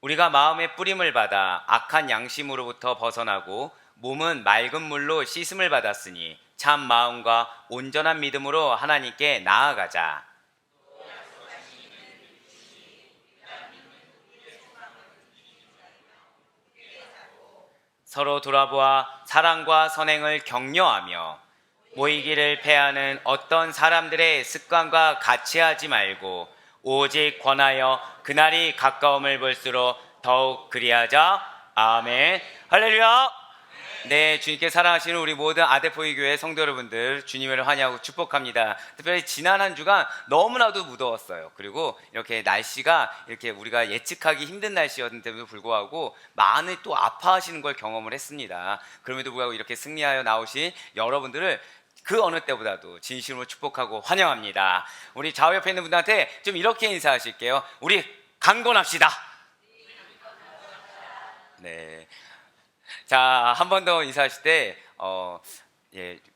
우리가 마음의 뿌림을 받아 악한 양심으로부터 벗어나고 몸은 맑은 물로 씻음을 받았으니 참 마음과 온전한 믿음으로 하나님께 나아가자. 서로 돌아보아 사랑과 선행을 격려하며 모이기를 패하는 어떤 사람들의 습관과 같이 하지 말고 오직 권하여 그날이 가까움을 볼수록 더욱 그리하자. 아멘. 할렐루야. 네, 주님께 사랑하시는 우리 모든 아데포이 교회 성도 여러분들, 주님을 환영하고 축복합니다. 특별히 지난 한 주간 너무나도 무더웠어요. 그리고 이렇게 날씨가 이렇게 우리가 예측하기 힘든 날씨였는데도 불구하고 많이 또 아파하시는 걸 경험을 했습니다. 그럼에도 불구하고 이렇게 승리하여 나오신 여러분들을 그 어느 때보다도 진심으로 축복하고 환영합니다. 우리 좌우 옆에 있는 분들한테 좀 이렇게 인사하실게요. 우리 강건합시다. 네. 자, 한 번 더 인사하실 때,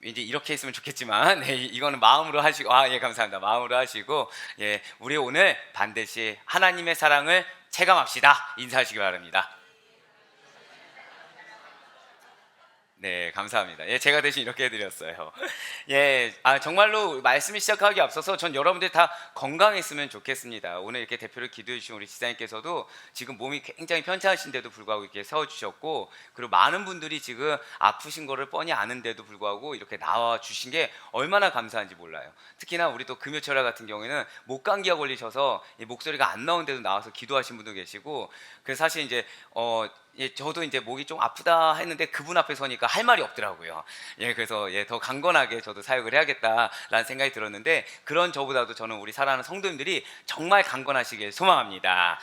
이제 이렇게 했으면 좋겠지만, 네, 이거는 마음으로 하시고, 예, 감사합니다. 마음으로 하시고, 예, 우리 오늘 반드시 하나님의 사랑을 체감합시다. 인사하시기 바랍니다. 네, 감사합니다. 예, 제가 대신 이렇게 해드렸어요. 예, 정말로 말씀을 시작하기 앞서서 전 여러분들 다 건강했으면 좋겠습니다. 오늘 이렇게 대표를 기도해 주신 우리 지사님께서도 지금 몸이 굉장히 편찮으신데도 불구하고 이렇게 세워주셨고, 그리고 많은 분들이 지금 아프신 거를 뻔히 아는데도 불구하고 이렇게 나와 주신 게 얼마나 감사한지 몰라요. 특히나 우리 또 금요철야 같은 경우에는 목감기가 걸리셔서 목소리가 안 나오는데도 나와서 기도하신 분도 계시고, 그래서 사실 이제 저도 이제 목이 좀 아프다 했는데 그분 앞에 서니까 할 말이 없더라고요. 그래서 더 강건하게 저도 사역을 해야겠다라는 생각이 들었는데, 그런 저보다도 저는 우리 사랑하는 성도님들이 정말 강건하시길 소망합니다.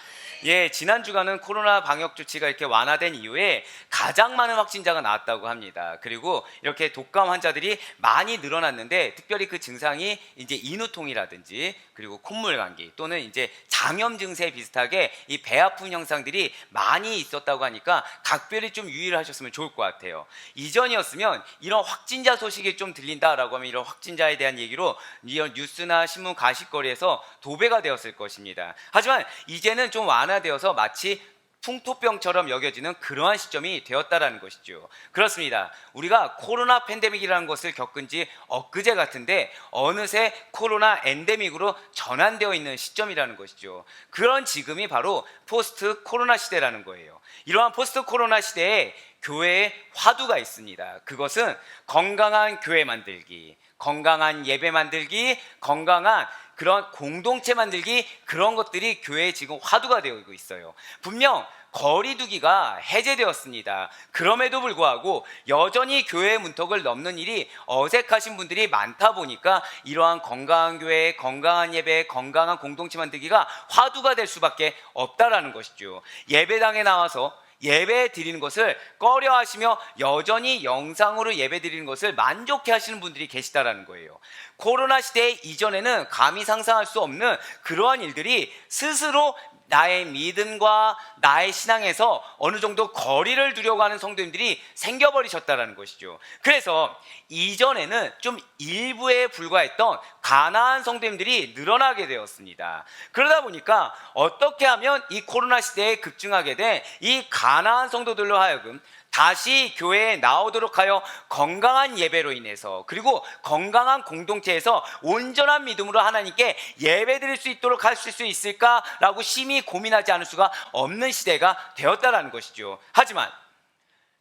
지난 주간은 코로나 방역 조치가 이렇게 완화된 이후에 가장 많은 확진자가 나왔다고 합니다. 그리고 이렇게 독감 환자들이 많이 늘어났는데, 특별히 그 증상이 이제 인후통이라든지 그리고 콧물 감기 또는 이제 장염 증세 비슷하게 이 배 아픈 현상들이 많이 있었다고 하니까 각별히 좀 유의를 하셨으면 좋을 것 같아요. 이전이었으면 이런 확진자 소식이 좀 들린다라고 하면 이런 확진자에 대한 얘기로 이런 뉴스나 신문 가십거리에서 도배가 되었을 것입니다. 하지만 이제는 좀 완화되어서 마치 풍토병처럼 여겨지는 그러한 시점이 되었다라는 것이죠. 그렇습니다. 우리가 코로나 팬데믹이라는 것을 겪은 지 엊그제 같은데 어느새 코로나 엔데믹으로 전환되어 있는 시점이라는 것이죠. 그런 지금이 바로 포스트 코로나 시대라는 거예요. 이러한 포스트 코로나 시대에 교회의 화두가 있습니다. 그것은 건강한 교회 만들기, 건강한 예배 만들기, 건강한 그런 공동체 만들기, 그런 것들이 교회에 지금 화두가 되고 있어요. 분명 거리두기가 해제되었습니다. 그럼에도 불구하고 여전히 교회의 문턱을 넘는 일이 어색하신 분들이 많다 보니까 이러한 건강한 교회, 건강한 예배, 건강한 공동체 만들기가 화두가 될 수밖에 없다라는 것이죠. 예배당에 나와서 예배 드리는 것을 꺼려 하시며 여전히 영상으로 예배 드리는 것을 만족해 하시는 분들이 계시다라는 거예요. 코로나 시대 이전에는 감히 상상할 수 없는 그러한 일들이 스스로 나의 믿음과 나의 신앙에서 어느 정도 거리를 두려고 하는 성도님들이 생겨버리셨다는 것이죠. 그래서 이전에는 좀 일부에 불과했던 가난한 성도님들이 늘어나게 되었습니다. 그러다 보니까 어떻게 하면 이 코로나 시대에 급증하게 된 이 가난한 성도들로 하여금 다시 교회에 나오도록 하여 건강한 예배로 인해서 그리고 건강한 공동체에서 온전한 믿음으로 하나님께 예배드릴 수 있도록 할 수 있을까라고 심히 고민하지 않을 수가 없는 시대가 되었다는 것이죠. 하지만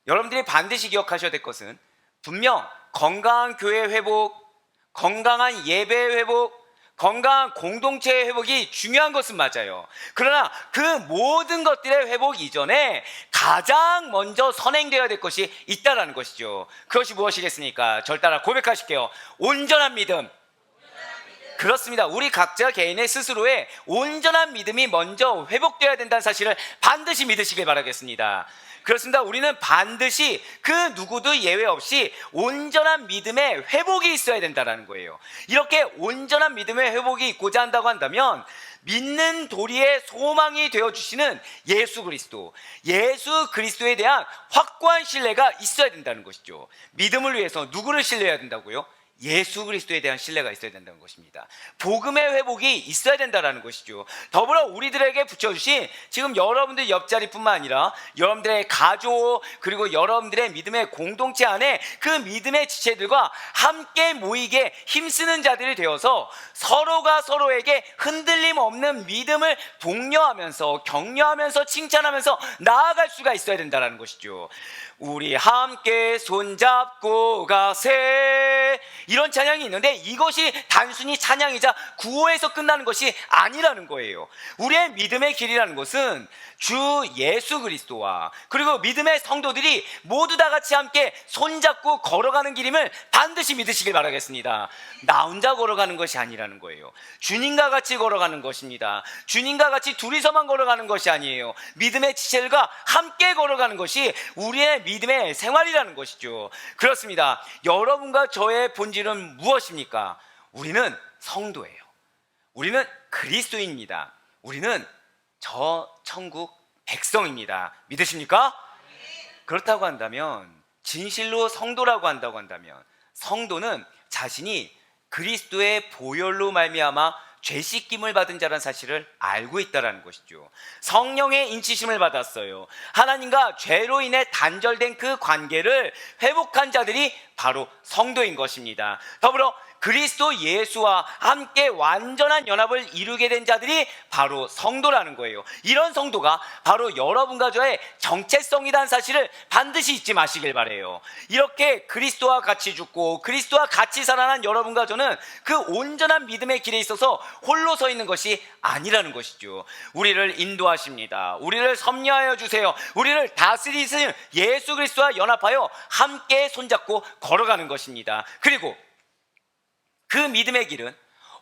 여러분들이 반드시 기억하셔야 될 것은 분명 건강한 교회 회복, 건강한 예배 회복, 건강한 공동체의 회복이 중요한 것은 맞아요. 그러나 그 모든 것들의 회복 이전에 가장 먼저 선행되어야 될 것이 있다라는 것이죠. 그것이 무엇이겠습니까? 절 따라 고백하실게요. 온전한 믿음. 그렇습니다. 우리 각자 개인의 스스로의 온전한 믿음이 먼저 회복되어야 된다는 사실을 반드시 믿으시길 바라겠습니다. 그렇습니다. 우리는 반드시 그 누구도 예외 없이 온전한 믿음의 회복이 있어야 된다는 거예요. 이렇게 온전한 믿음의 회복이 있고자 한다고 한다면 믿는 도리의 소망이 되어주시는 예수 그리스도에 대한 확고한 신뢰가 있어야 된다는 것이죠. 믿음을 위해서 누구를 신뢰해야 된다고요? 예수 그리스도에 대한 신뢰가 있어야 된다는 것입니다. 복음의 회복이 있어야 된다는 것이죠. 더불어 우리들에게 붙여주신 지금 여러분들 옆자리뿐만 아니라 여러분들의 가족 그리고 여러분들의 믿음의 공동체 안에 그 믿음의 지체들과 함께 모이게 힘쓰는 자들이 되어서 서로가 서로에게 흔들림 없는 믿음을 독려하면서 격려하면서 칭찬하면서 나아갈 수가 있어야 된다는 것이죠. 우리 함께 손잡고 가세, 이런 찬양이 있는데 이것이 단순히 찬양이자 구호에서 끝나는 것이 아니라는 거예요. 우리의 믿음의 길이라는 것은 주 예수 그리스도와 그리고 믿음의 성도들이 모두 다 같이 함께 손잡고 걸어가는 길임을 반드시 믿으시길 바라겠습니다. 나 혼자 걸어가는 것이 아니라는 거예요. 주님과 같이 걸어가는 것입니다. 주님과 같이 둘이서만 걸어가는 것이 아니에요. 믿음의 지체들과 함께 걸어가는 것이 우리의 믿음의 생활이라는 것이죠. 그렇습니다. 여러분과 저의 본질은 무엇입니까? 우리는 성도예요. 우리는 그리스도인입니다. 우리는 저 천국 백성입니다. 믿으십니까? 그렇다고 한다면, 진실로 성도라고 한다고 한다면, 성도는 자신이 그리스도의 보혈로 말미암아 죄 씻김을 받은 자라는 사실을 알고 있다는 것이죠. 성령의 인치심을 받았어요. 하나님과 죄로 인해 단절된 그 관계를 회복한 자들이 바로 성도인 것입니다. 더불어 그리스도 예수와 함께 완전한 연합을 이루게 된 자들이 바로 성도라는 거예요. 이런 성도가 바로 여러분과 저의 정체성이라는 사실을 반드시 잊지 마시길 바라요. 이렇게 그리스도와 같이 죽고 그리스도와 같이 살아난 여러분과 저는 그 온전한 믿음의 길에 있어서 홀로 서 있는 것이 아니라는 것이죠. 우리를 인도하십니다. 우리를 섭리하여 주세요. 우리를 다스리시는 예수 그리스도와 연합하여 함께 손잡고 걸어가는 것입니다. 그리고 그 믿음의 길은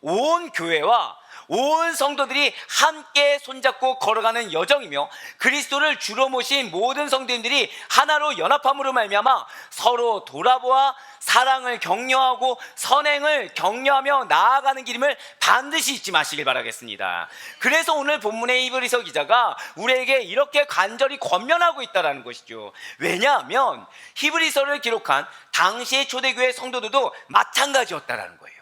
온 교회와 온 성도들이 함께 손잡고 걸어가는 여정이며, 그리스도를 주로 모신 모든 성도님들이 하나로 연합함으로 말미암아 서로 돌아보아 사랑을 격려하고 선행을 격려하며 나아가는 길임을 반드시 잊지 마시길 바라겠습니다. 그래서 오늘 본문의 히브리서 기자가 우리에게 이렇게 간절히 권면하고 있다는 것이죠. 왜냐하면 히브리서를 기록한 당시의 초대교회 성도들도 마찬가지였다는 거예요.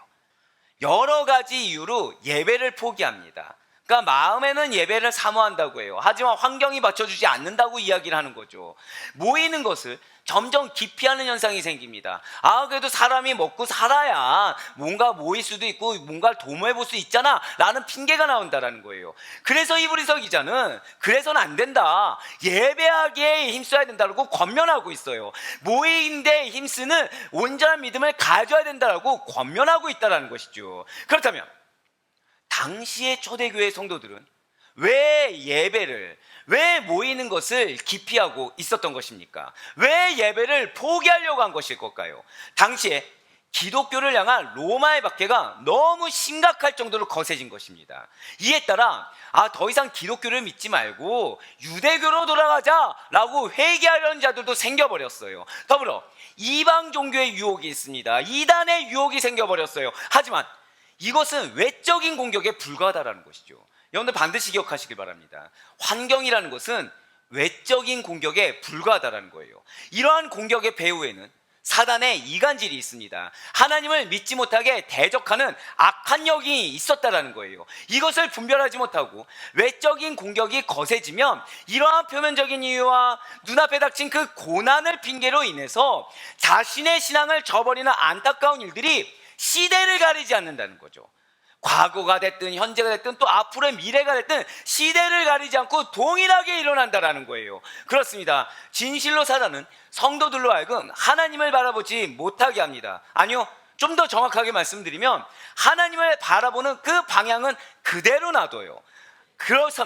여러 가지 이유로 예배를 포기합니다. 그러니까 마음에는 예배를 사모한다고 해요. 하지만 환경이 받쳐주지 않는다고 이야기를 하는 거죠. 모이는 것을 점점 기피하는 현상이 생깁니다. 그래도 사람이 먹고 살아야 뭔가 모일 수도 있고 뭔가를 도모해 볼 수 있잖아 라는 핑계가 나온다는 거예요. 그래서 히브리서 기자는 그래서는 안 된다, 예배하기에 힘써야 된다고 권면하고 있어요. 모이는데 힘쓰는 온전한 믿음을 가져야 된다고 권면하고 있다는 것이죠. 그렇다면 당시의 초대교회 성도들은 왜 모이는 것을 기피하고 있었던 것입니까? 왜 예배를 포기하려고 한 것일 걸까요? 당시에 기독교를 향한 로마의 박해가 너무 심각할 정도로 거세진 것입니다. 이에 따라 더 이상 기독교를 믿지 말고 유대교로 돌아가자라고 회개하려는 자들도 생겨버렸어요. 더불어 이방 종교의 유혹이 있습니다. 이단의 유혹이 생겨버렸어요. 하지만 이것은 외적인 공격에 불과하다는 것이죠. 여러분들 반드시 기억하시길 바랍니다. 환경이라는 것은 외적인 공격에 불과하다는 거예요. 이러한 공격의 배후에는 사단의 이간질이 있습니다. 하나님을 믿지 못하게 대적하는 악한 영이 있었다는 거예요. 이것을 분별하지 못하고 외적인 공격이 거세지면 이러한 표면적인 이유와 눈앞에 닥친 그 고난을 핑계로 인해서 자신의 신앙을 저버리는 안타까운 일들이 시대를 가리지 않는다는 거죠. 과거가 됐든 현재가 됐든 또 앞으로의 미래가 됐든 시대를 가리지 않고 동일하게 일어난다는 거예요. 그렇습니다. 진실로 사단은 성도들로 하여금 하나님을 바라보지 못하게 합니다. 아니요, 좀 더 정확하게 말씀드리면 하나님을 바라보는 그 방향은 그대로 놔둬요.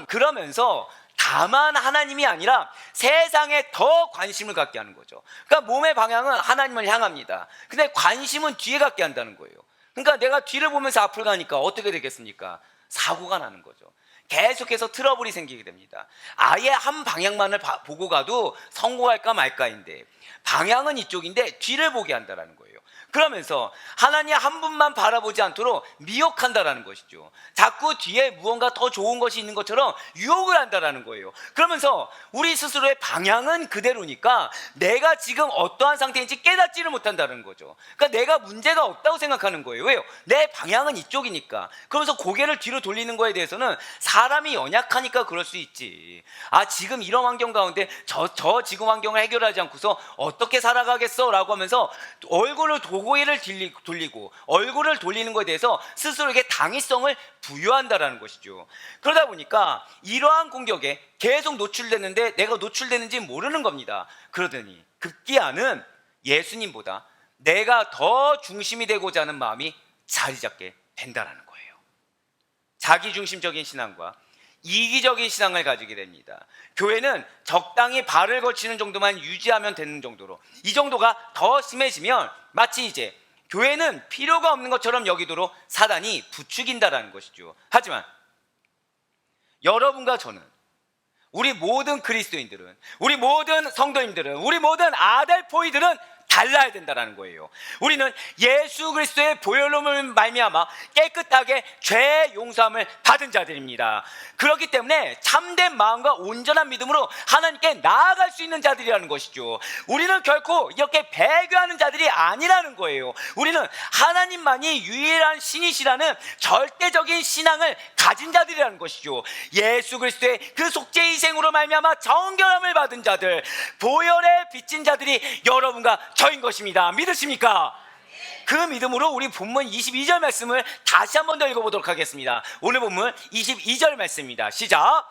그러면서 다만 하나님이 아니라 세상에 더 관심을 갖게 하는 거죠. 그러니까 몸의 방향은 하나님을 향합니다. 근데 관심은 뒤에 갖게 한다는 거예요. 그러니까 내가 뒤를 보면서 앞을 가니까 어떻게 되겠습니까? 사고가 나는 거죠. 계속해서 트러블이 생기게 됩니다. 아예 한 방향만을 보고 가도 성공할까 말까인데 방향은 이쪽인데 뒤를 보게 한다는 거예요. 그러면서 하나님 한 분만 바라보지 않도록 미혹한다라는 것이죠. 자꾸 뒤에 무언가 더 좋은 것이 있는 것처럼 유혹을 한다라는 거예요. 그러면서 우리 스스로의 방향은 그대로니까 내가 지금 어떠한 상태인지 깨닫지를 못한다는 거죠. 그러니까 내가 문제가 없다고 생각하는 거예요. 왜요? 내 방향은 이쪽이니까. 그러면서 고개를 뒤로 돌리는 거에 대해서는 사람이 연약하니까 그럴 수 있지. 지금 이런 환경 가운데 저 지금 환경을 해결하지 않고서 어떻게 살아가겠어? 라고 하면서 얼굴을 고개를 돌리고 얼굴을 돌리는 것에 대해서 스스로에게 당위성을 부여한다라는 것이죠. 그러다 보니까 이러한 공격에 계속 노출되는데 내가 노출되는지 모르는 겁니다. 그러더니 급기야는 예수님보다 내가 더 중심이 되고자 하는 마음이 자리 잡게 된다라는 거예요. 자기중심적인 신앙과 이기적인 신앙을 가지게 됩니다. 교회는 적당히 발을 걸치는 정도만 유지하면 되는 정도로, 이 정도가 더 심해지면 마치 이제 교회는 필요가 없는 것처럼 여기도록 사단이 부추긴다라는 것이죠. 하지만 여러분과 저는, 우리 모든 그리스도인들은, 우리 모든 성도님들은, 우리 모든 아델포이들은 달라야 된다는 거예요. 우리는 예수 그리스도의 보혈로를 말미암아 깨끗하게 죄 용서함을 받은 자들입니다. 그렇기 때문에 참된 마음과 온전한 믿음으로 하나님께 나아갈 수 있는 자들이라는 것이죠. 우리는 결코 이렇게 배교하는 자들이 아니라는 거예요. 우리는 하나님만이 유일한 신이시라는 절대적인 신앙을 가진 자들이라는 것이죠. 예수 그리스도의 그 속죄 희생으로 말미암아 정결함을 받은 자들, 보혈에 빚진 자들이 여러분과 저인 것입니다. 믿으십니까? 그 믿음으로 우리 본문 22절 말씀을 다시 한 번 더 읽어보도록 하겠습니다. 오늘 본문 22절 말씀입니다. 시작.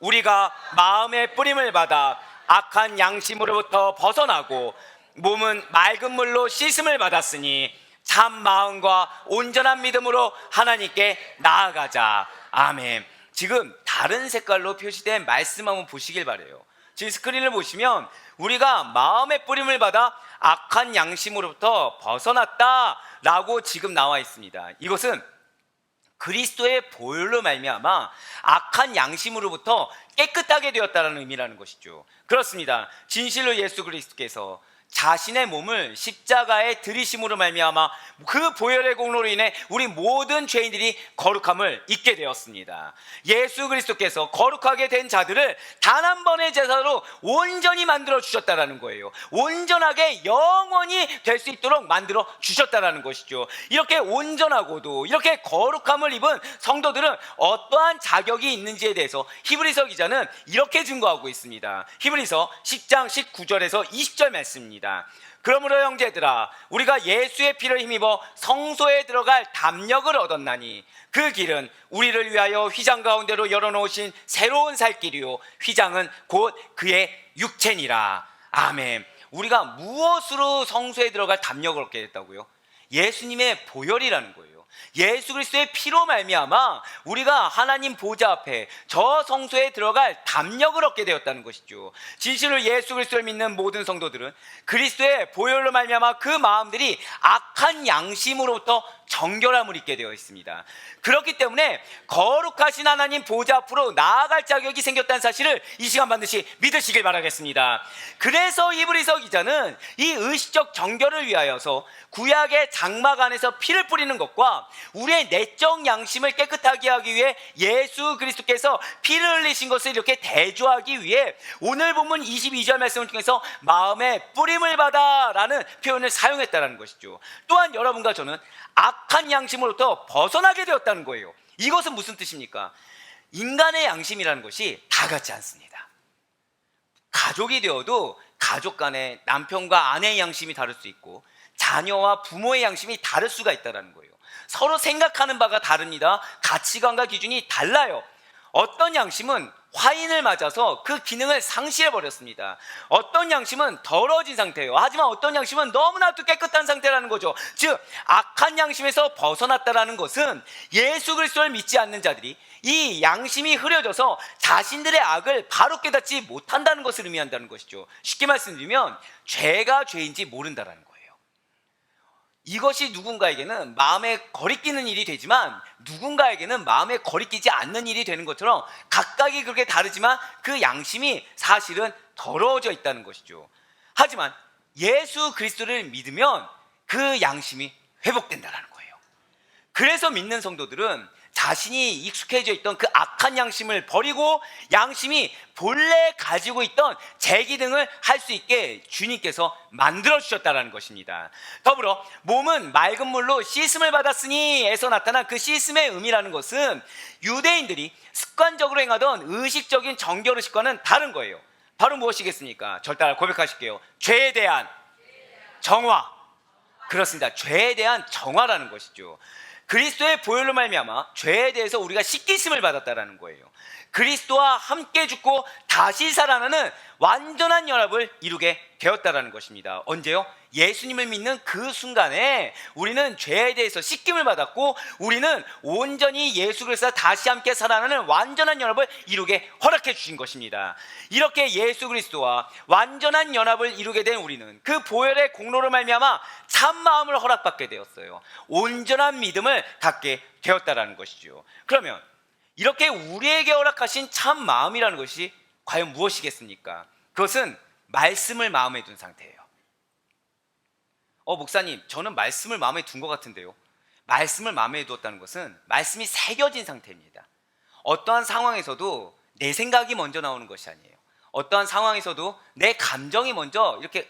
우리가 마음의 뿌림을 받아 악한 양심으로부터 벗어나고 몸은 맑은 물로 씻음을 받았으니 참 마음과 온전한 믿음으로 하나님께 나아가자. 아멘. 지금 다른 색깔로 표시된 말씀 한번 보시길 바라요. 지금 스크린을 보시면 우리가 마음의 뿌림을 받아 악한 양심으로부터 벗어났다라고 지금 나와 있습니다. 이것은 그리스도의 보혈로 말미암아 악한 양심으로부터 깨끗하게 되었다는 의미라는 것이죠. 그렇습니다. 진실로 예수 그리스도께서 자신의 몸을 십자가에 들이심으로 말미암아 그 보혈의 공로로 인해 우리 모든 죄인들이 거룩함을 입게 되었습니다. 예수 그리스도께서 거룩하게 된 자들을 단 한 번의 제사로 온전히 만들어 주셨다라는 거예요. 온전하게 영원히 될 수 있도록 만들어 주셨다라는 것이죠. 이렇게 온전하고도 이렇게 거룩함을 입은 성도들은 어떠한 자격이 있는지에 대해서 히브리서 기자는 이렇게 증거하고 있습니다. 히브리서 10장 19절에서 20절 말씀입니다. 그러므로 형제들아, 우리가 예수의 피를 힘입어 성소에 들어갈 담력을 얻었나니 그 길은 우리를 위하여 휘장 가운데로 열어놓으신 새로운 살 길이요 휘장은 곧 그의 육체니라. 아멘. 우리가 무엇으로 성소에 들어갈 담력을 얻게 됐다고요? 예수님의 보혈이라는 거예요. 예수 그리스도의 피로 말미암아 우리가 하나님 보좌 앞에 저 성소에 들어갈 담력을 얻게 되었다는 것이죠. 진실로 예수 그리스도를 믿는 모든 성도들은 그리스도의 보혈로 말미암아 그 마음들이 악한 양심으로부터 정결함을 입게 되어 있습니다. 그렇기 때문에 거룩하신 하나님 보좌 앞으로 나아갈 자격이 생겼다는 사실을 이 시간 반드시 믿으시길 바라겠습니다. 그래서 히브리서 기자는 이 의식적 정결을 위하여서 구약의 장막 안에서 피를 뿌리는 것과 우리의 내적 양심을 깨끗하게 하기 위해 예수 그리스도께서 피를 흘리신 것을 이렇게 대조하기 위해 오늘 본문 22절 말씀을 통해서 마음의 뿌림을 받아 라는 표현을 사용했다는 것이죠. 또한 여러분과 저는 악한 양심으로부터 벗어나게 되었다는 거예요. 이것은 무슨 뜻입니까? 인간의 양심이라는 것이 다 같지 않습니다. 가족이 되어도 가족 간에 남편과 아내의 양심이 다를 수 있고 자녀와 부모의 양심이 다를 수가 있다는 거예요. 서로 생각하는 바가 다릅니다. 가치관과 기준이 달라요. 어떤 양심은 화인을 맞아서 그 기능을 상실해버렸습니다. 어떤 양심은 더러워진 상태예요. 하지만 어떤 양심은 너무나도 깨끗한 상태라는 거죠. 즉 악한 양심에서 벗어났다는 것은 예수 그리스도를 믿지 않는 자들이 이 양심이 흐려져서 자신들의 악을 바로 깨닫지 못한다는 것을 의미한다는 것이죠. 쉽게 말씀드리면 죄가 죄인지 모른다는 거예요. 이것이 누군가에게는 마음에 거리끼는 일이 되지만 누군가에게는 마음에 거리끼지 않는 일이 되는 것처럼 각각이 그렇게 다르지만 그 양심이 사실은 더러워져 있다는 것이죠. 하지만 예수 그리스도를 믿으면 그 양심이 회복된다라는 거예요. 그래서 믿는 성도들은 자신이 익숙해져 있던 그 악한 양심을 버리고 양심이 본래 가지고 있던 재기능을 할 수 있게 주님께서 만들어 주셨다는 것입니다. 더불어 몸은 맑은 물로 씻음을 받았으니 에서 나타난 그 씻음의 의미라는 것은 유대인들이 습관적으로 행하던 의식적인 정결의식과는 다른 거예요. 바로 무엇이겠습니까? 절 따라 고백하실게요. 죄에 대한 정화. 그렇습니다. 죄에 대한 정화라는 것이죠. 그리스도의 보혈로 말미암아 죄에 대해서 우리가 씻기심을 받았다라는 거예요. 그리스도와 함께 죽고 다시 살아나는 완전한 연합을 이루게 되었다라는 것입니다. 언제요? 예수님을 믿는 그 순간에 우리는 죄에 대해서 씻김을 받았고 우리는 온전히 예수 그리스도와 다시 함께 살아나는 완전한 연합을 이루게 허락해 주신 것입니다. 이렇게 예수 그리스도와 완전한 연합을 이루게 된 우리는 그 보혈의 공로로 말미암아 참 마음을 허락받게 되었어요. 온전한 믿음을 갖게 되었다라는 것이죠. 그러면 이렇게 우리에게 허락하신 참 마음이라는 것이 과연 무엇이겠습니까? 그것은 말씀을 마음에 둔 상태예요. 목사님, 저는 말씀을 마음에 둔 것 같은데요. 말씀을 마음에 두었다는 것은 말씀이 새겨진 상태입니다. 어떠한 상황에서도 내 생각이 먼저 나오는 것이 아니에요. 어떠한 상황에서도 내 감정이 먼저 이렇게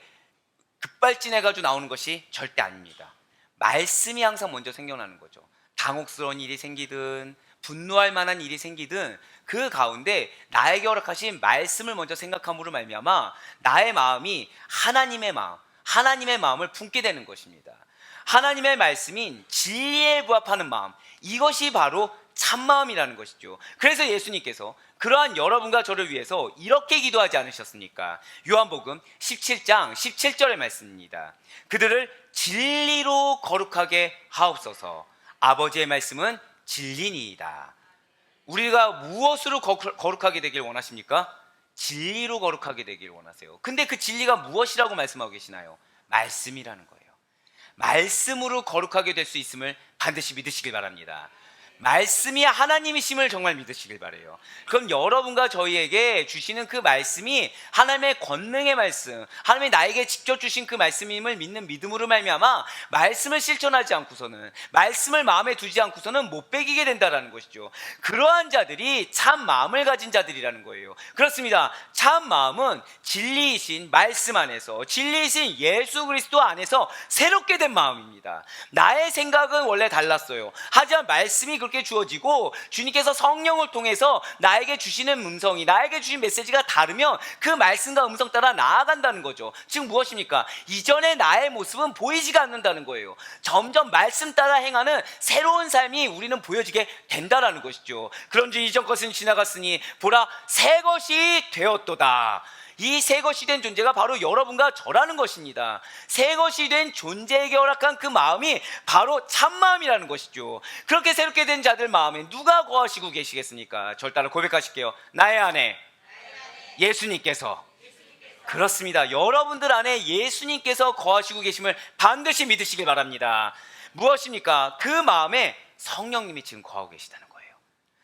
급발진해가지고 나오는 것이 절대 아닙니다. 말씀이 항상 먼저 생겨나는 거죠. 당혹스러운 일이 생기든 분노할 만한 일이 생기든 그 가운데 나에게 허락하신 말씀을 먼저 생각함으로 말미암아 나의 마음이 하나님의 마음을 품게 되는 것입니다. 하나님의 말씀인 진리에 부합하는 마음, 이것이 바로 참마음이라는 것이죠. 그래서 예수님께서 그러한 여러분과 저를 위해서 이렇게 기도하지 않으셨습니까? 요한복음 17장 17절의 말씀입니다. 그들을 진리로 거룩하게 하옵소서. 아버지의 말씀은 진리니이다. 우리가 무엇으로 거룩하게 되길 원하십니까? 진리로 거룩하게 되길 원하세요. 근데 그 진리가 무엇이라고 말씀하고 계시나요? 말씀이라는 거예요. 말씀으로 거룩하게 될 수 있음을 반드시 믿으시길 바랍니다. 말씀이 하나님이심을 정말 믿으시길 바라요. 그럼 여러분과 저희에게 주시는 그 말씀이 하나님의 권능의 말씀, 하나님이 나에게 직접 주신 그 말씀임을 믿는 믿음으로 말미암아 말씀을 실천하지 않고서는, 말씀을 마음에 두지 않고서는 못 배기게 된다는 것이죠. 그러한 자들이 참 마음을 가진 자들이라는 거예요. 그렇습니다. 참 마음은 진리이신 말씀 안에서, 진리이신 예수 그리스도 안에서 새롭게 된 마음입니다. 나의 생각은 원래 달랐어요. 하지만 말씀이 그렇게 주어지고 주님께서 성령을 통해서 나에게 주시는 음성이, 나에게 주신 메시지가 다르면 그 말씀과 음성 따라 나아간다는 거죠. 즉 무엇입니까? 이전의 나의 모습은 보이지가 않는다는 거예요. 점점 말씀 따라 행하는 새로운 삶이 우리는 보여지게 된다라는 것이죠. 그런즉 이전 것은 지나갔으니 보라 새 것이 되었도다. 이 새 것이 된 존재가 바로 여러분과 저라는 것입니다. 새 것이 된 존재에게 허락한 그 마음이 바로 참마음이라는 것이죠. 그렇게 새롭게 된 자들 마음에 누가 거하시고 계시겠습니까? 절 따라 고백하실게요. 나의 안에 예수님께서. 그렇습니다. 여러분들 안에 예수님께서 거하시고 계심을 반드시 믿으시길 바랍니다. 무엇입니까? 그 마음에 성령님이 지금 거하고 계시다는 거예요.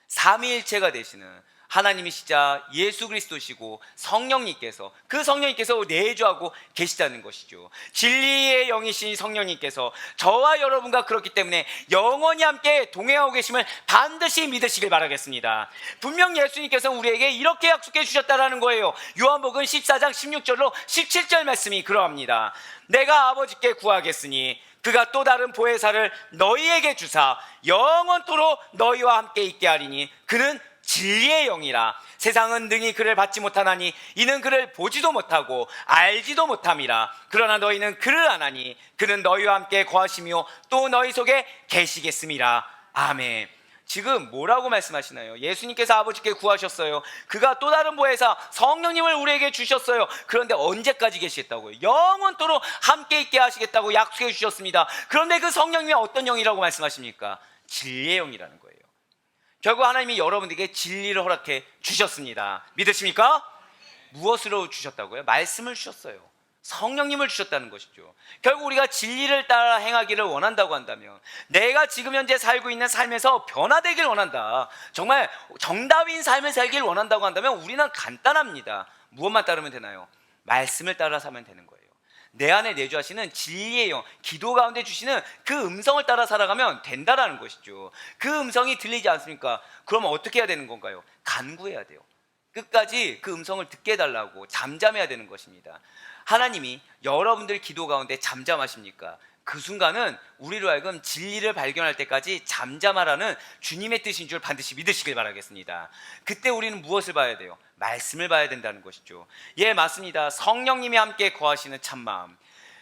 삼위일체가 되시는 하나님이시자 예수 그리스도시고 성령님께서, 그 성령님께서 내주하고 계시다는 것이죠. 진리의 영이신 성령님께서 저와 여러분과 그렇기 때문에 영원히 함께 동행하고 계심을 반드시 믿으시길 바라겠습니다. 분명 예수님께서 우리에게 이렇게 약속해 주셨다라는 거예요. 요한복음 14장 16절로 17절 말씀이 그러합니다. 내가 아버지께 구하겠으니 그가 또 다른 보혜사를 너희에게 주사 영원토록 너희와 함께 있게 하리니 그는 진리의 영이라. 세상은 능히 그를 받지 못하나니 이는 그를 보지도 못하고 알지도 못함이라. 그러나 너희는 그를 아나니 그는 너희와 함께 거하시며 또 너희 속에 계시겠음이라. 아멘. 지금 뭐라고 말씀하시나요? 예수님께서 아버지께 구하셨어요. 그가 또 다른 보혜사 성령님을 우리에게 주셨어요. 그런데 언제까지 계시겠다고요? 영원토록 함께 있게 하시겠다고 약속해 주셨습니다. 그런데 그 성령님이 어떤 영이라고 말씀하십니까? 진리의 영이라는 거예요. 결국 하나님이 여러분에게 진리를 허락해 주셨습니다. 믿으십니까? 무엇으로 주셨다고요? 말씀을 주셨어요. 성령님을 주셨다는 것이죠. 결국 우리가 진리를 따라 행하기를 원한다고 한다면, 내가 지금 현재 살고 있는 삶에서 변화되길 원한다, 정말 정답인 삶을 살길 원한다고 한다면 우리는 간단합니다. 무엇만 따르면 되나요? 말씀을 따라 살면 되는 거예요. 내 안에 내주하시는 진리의 영, 기도 가운데 주시는 그 음성을 따라 살아가면 된다라는 것이죠. 그 음성이 들리지 않습니까? 그러면 어떻게 해야 되는 건가요? 간구해야 돼요. 끝까지 그 음성을 듣게 해달라고 잠잠해야 되는 것입니다. 하나님이 여러분들 기도 가운데 잠잠하십니까? 그 순간은 우리로 하여금 진리를 발견할 때까지 잠잠하라는 주님의 뜻인 줄 반드시 믿으시길 바라겠습니다. 그때 우리는 무엇을 봐야 돼요? 말씀을 봐야 된다는 것이죠. 예, 맞습니다. 성령님이 함께 거하시는 참마음,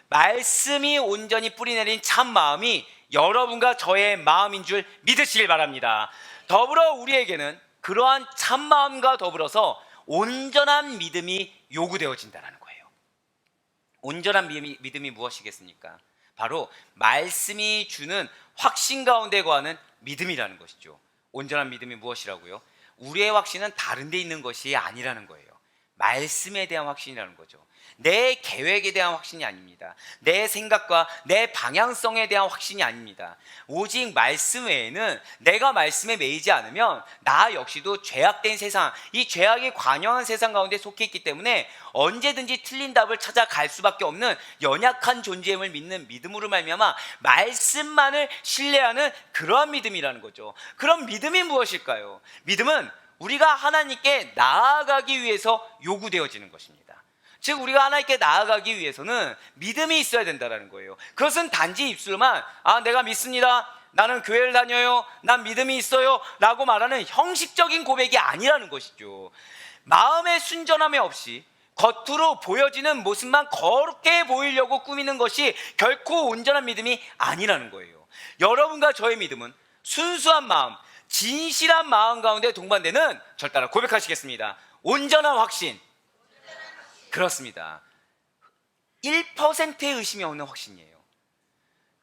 말씀이 온전히 뿌리내린 참마음이 여러분과 저의 마음인 줄 믿으시길 바랍니다. 더불어 우리에게는 그러한 참마음과 더불어서 온전한 믿음이 요구되어진다는 거예요. 온전한 믿음이 무엇이겠습니까? 바로 말씀이 주는 확신 가운데 거하는 믿음이라는 것이죠. 온전한 믿음이 무엇이라고요? 우리의 확신은 다른 데 있는 것이 아니라는 거예요. 말씀에 대한 확신이라는 거죠. 내 계획에 대한 확신이 아닙니다. 내 생각과 내 방향성에 대한 확신이 아닙니다. 오직 말씀 외에는, 내가 말씀에 매이지 않으면 나 역시도 죄악된 세상, 이 죄악이 관영한 세상 가운데 속해 있기 때문에 언제든지 틀린 답을 찾아갈 수밖에 없는 연약한 존재임을 믿는 믿음으로 말미암아 말씀만을 신뢰하는 그러한 믿음이라는 거죠. 그럼 믿음이 무엇일까요? 믿음은 우리가 하나님께 나아가기 위해서 요구되어지는 것입니다. 즉 우리가 하나님께 나아가기 위해서는 믿음이 있어야 된다는 거예요. 그것은 단지 입술로만 내가 믿습니다, 나는 교회를 다녀요, 난 믿음이 있어요 라고 말하는 형식적인 고백이 아니라는 것이죠. 마음의 순전함이 없이 겉으로 보여지는 모습만 거룩해 보이려고 꾸미는 것이 결코 온전한 믿음이 아니라는 거예요. 여러분과 저의 믿음은 순수한 마음, 진실한 마음 가운데 동반되는, 절 따라 고백하시겠습니다. 온전한 확신. 그렇습니다. 1%의 의심이 없는 확신이에요.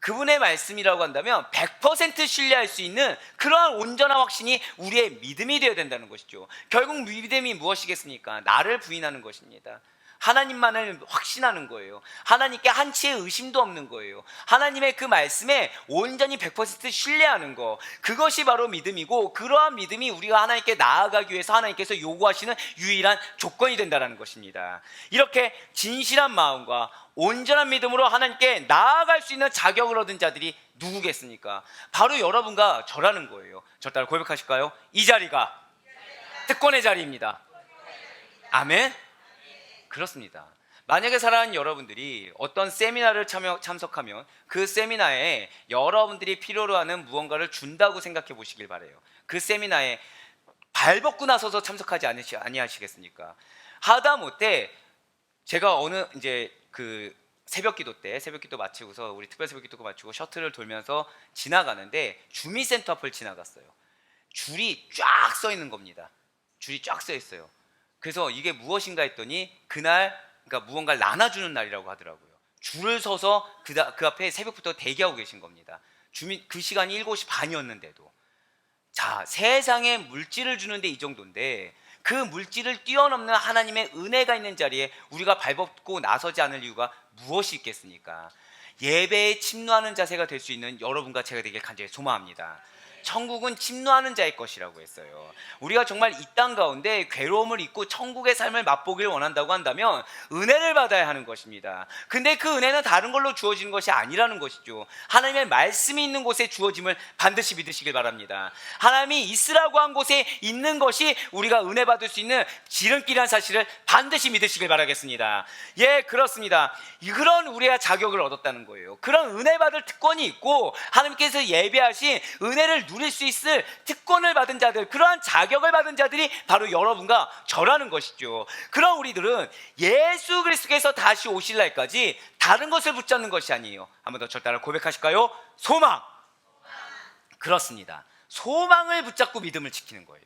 그분의 말씀이라고 한다면 100% 신뢰할 수 있는 그러한 온전한 확신이 우리의 믿음이 되어야 된다는 것이죠. 결국 믿음이 무엇이겠습니까? 나를 부인하는 것입니다. 하나님만을 확신하는 거예요. 하나님께 한치의 의심도 없는 거예요. 하나님의 그 말씀에 온전히 100% 신뢰하는 거, 그것이 바로 믿음이고, 그러한 믿음이 우리가 하나님께 나아가기 위해서 하나님께서 요구하시는 유일한 조건이 된다는 것입니다. 이렇게 진실한 마음과 온전한 믿음으로 하나님께 나아갈 수 있는 자격을 얻은 자들이 누구겠습니까? 바로 여러분과 저라는 거예요. 저 따라 고백하실까요? 이 자리가 특권의 자리입니다. 아멘. 그렇습니다. 만약에 사랑하는 여러분들이 어떤 세미나를 참석하면 그 세미나에 여러분들이 필요로 하는 무언가를 준다고 생각해 보시길 바라요. 그 세미나에 발벗고 나서서 참석하지 아니하시겠습니까? 하다못해 제가 어느 이제 그 새벽기도 마치고서, 우리 특별 새벽기도 마치고 셔틀을 돌면서 지나가는데 주민센터 앞을 지나갔어요. 줄이 쫙 서 있는 겁니다. 줄이 쫙 서 있어요. 그래서 이게 무엇인가 했더니 그날, 그러니까 무언가를 나눠주는 날이라고 하더라고요. 줄을 서서 그 앞에 새벽부터 대기하고 계신 겁니다. 그 시간이 7시 반이었는데도. 자, 세상에 물질을 주는데 이 정도인데 그 물질을 뛰어넘는 하나님의 은혜가 있는 자리에 우리가 발벗고 나서지 않을 이유가 무엇이 있겠습니까? 예배에 침노하는 자세가 될 수 있는 여러분과 제가 되길 간절히 소망합니다. 천국은 침노하는 자의 것이라고 했어요. 우리가 정말 이 땅 가운데 괴로움을 잊고 천국의 삶을 맛보기를 원한다고 한다면 은혜를 받아야 하는 것입니다. 근데 그 은혜는 다른 걸로 주어지는 것이 아니라는 것이죠. 하나님의 말씀이 있는 곳에 주어짐을 반드시 믿으시길 바랍니다. 하나님이 있으라고 한 곳에 있는 것이 우리가 은혜 받을 수 있는 지름길이라는 사실을 반드시 믿으시길 바라겠습니다. 예, 그렇습니다. 그런 우리가 자격을 얻었다는 거예요. 그런 은혜 받을 특권이 있고 하나님께서 예배하신 은혜를 누릴 수 있을 특권을 받은 자들, 그러한 자격을 받은 자들이 바로 여러분과 저라는 것이죠. 그럼 우리들은 예수 그리스도께서 다시 오실 날까지 다른 것을 붙잡는 것이 아니에요. 한번 더 저 따라 고백하실까요? 소망. 그렇습니다. 소망을 붙잡고 믿음을 지키는 거예요.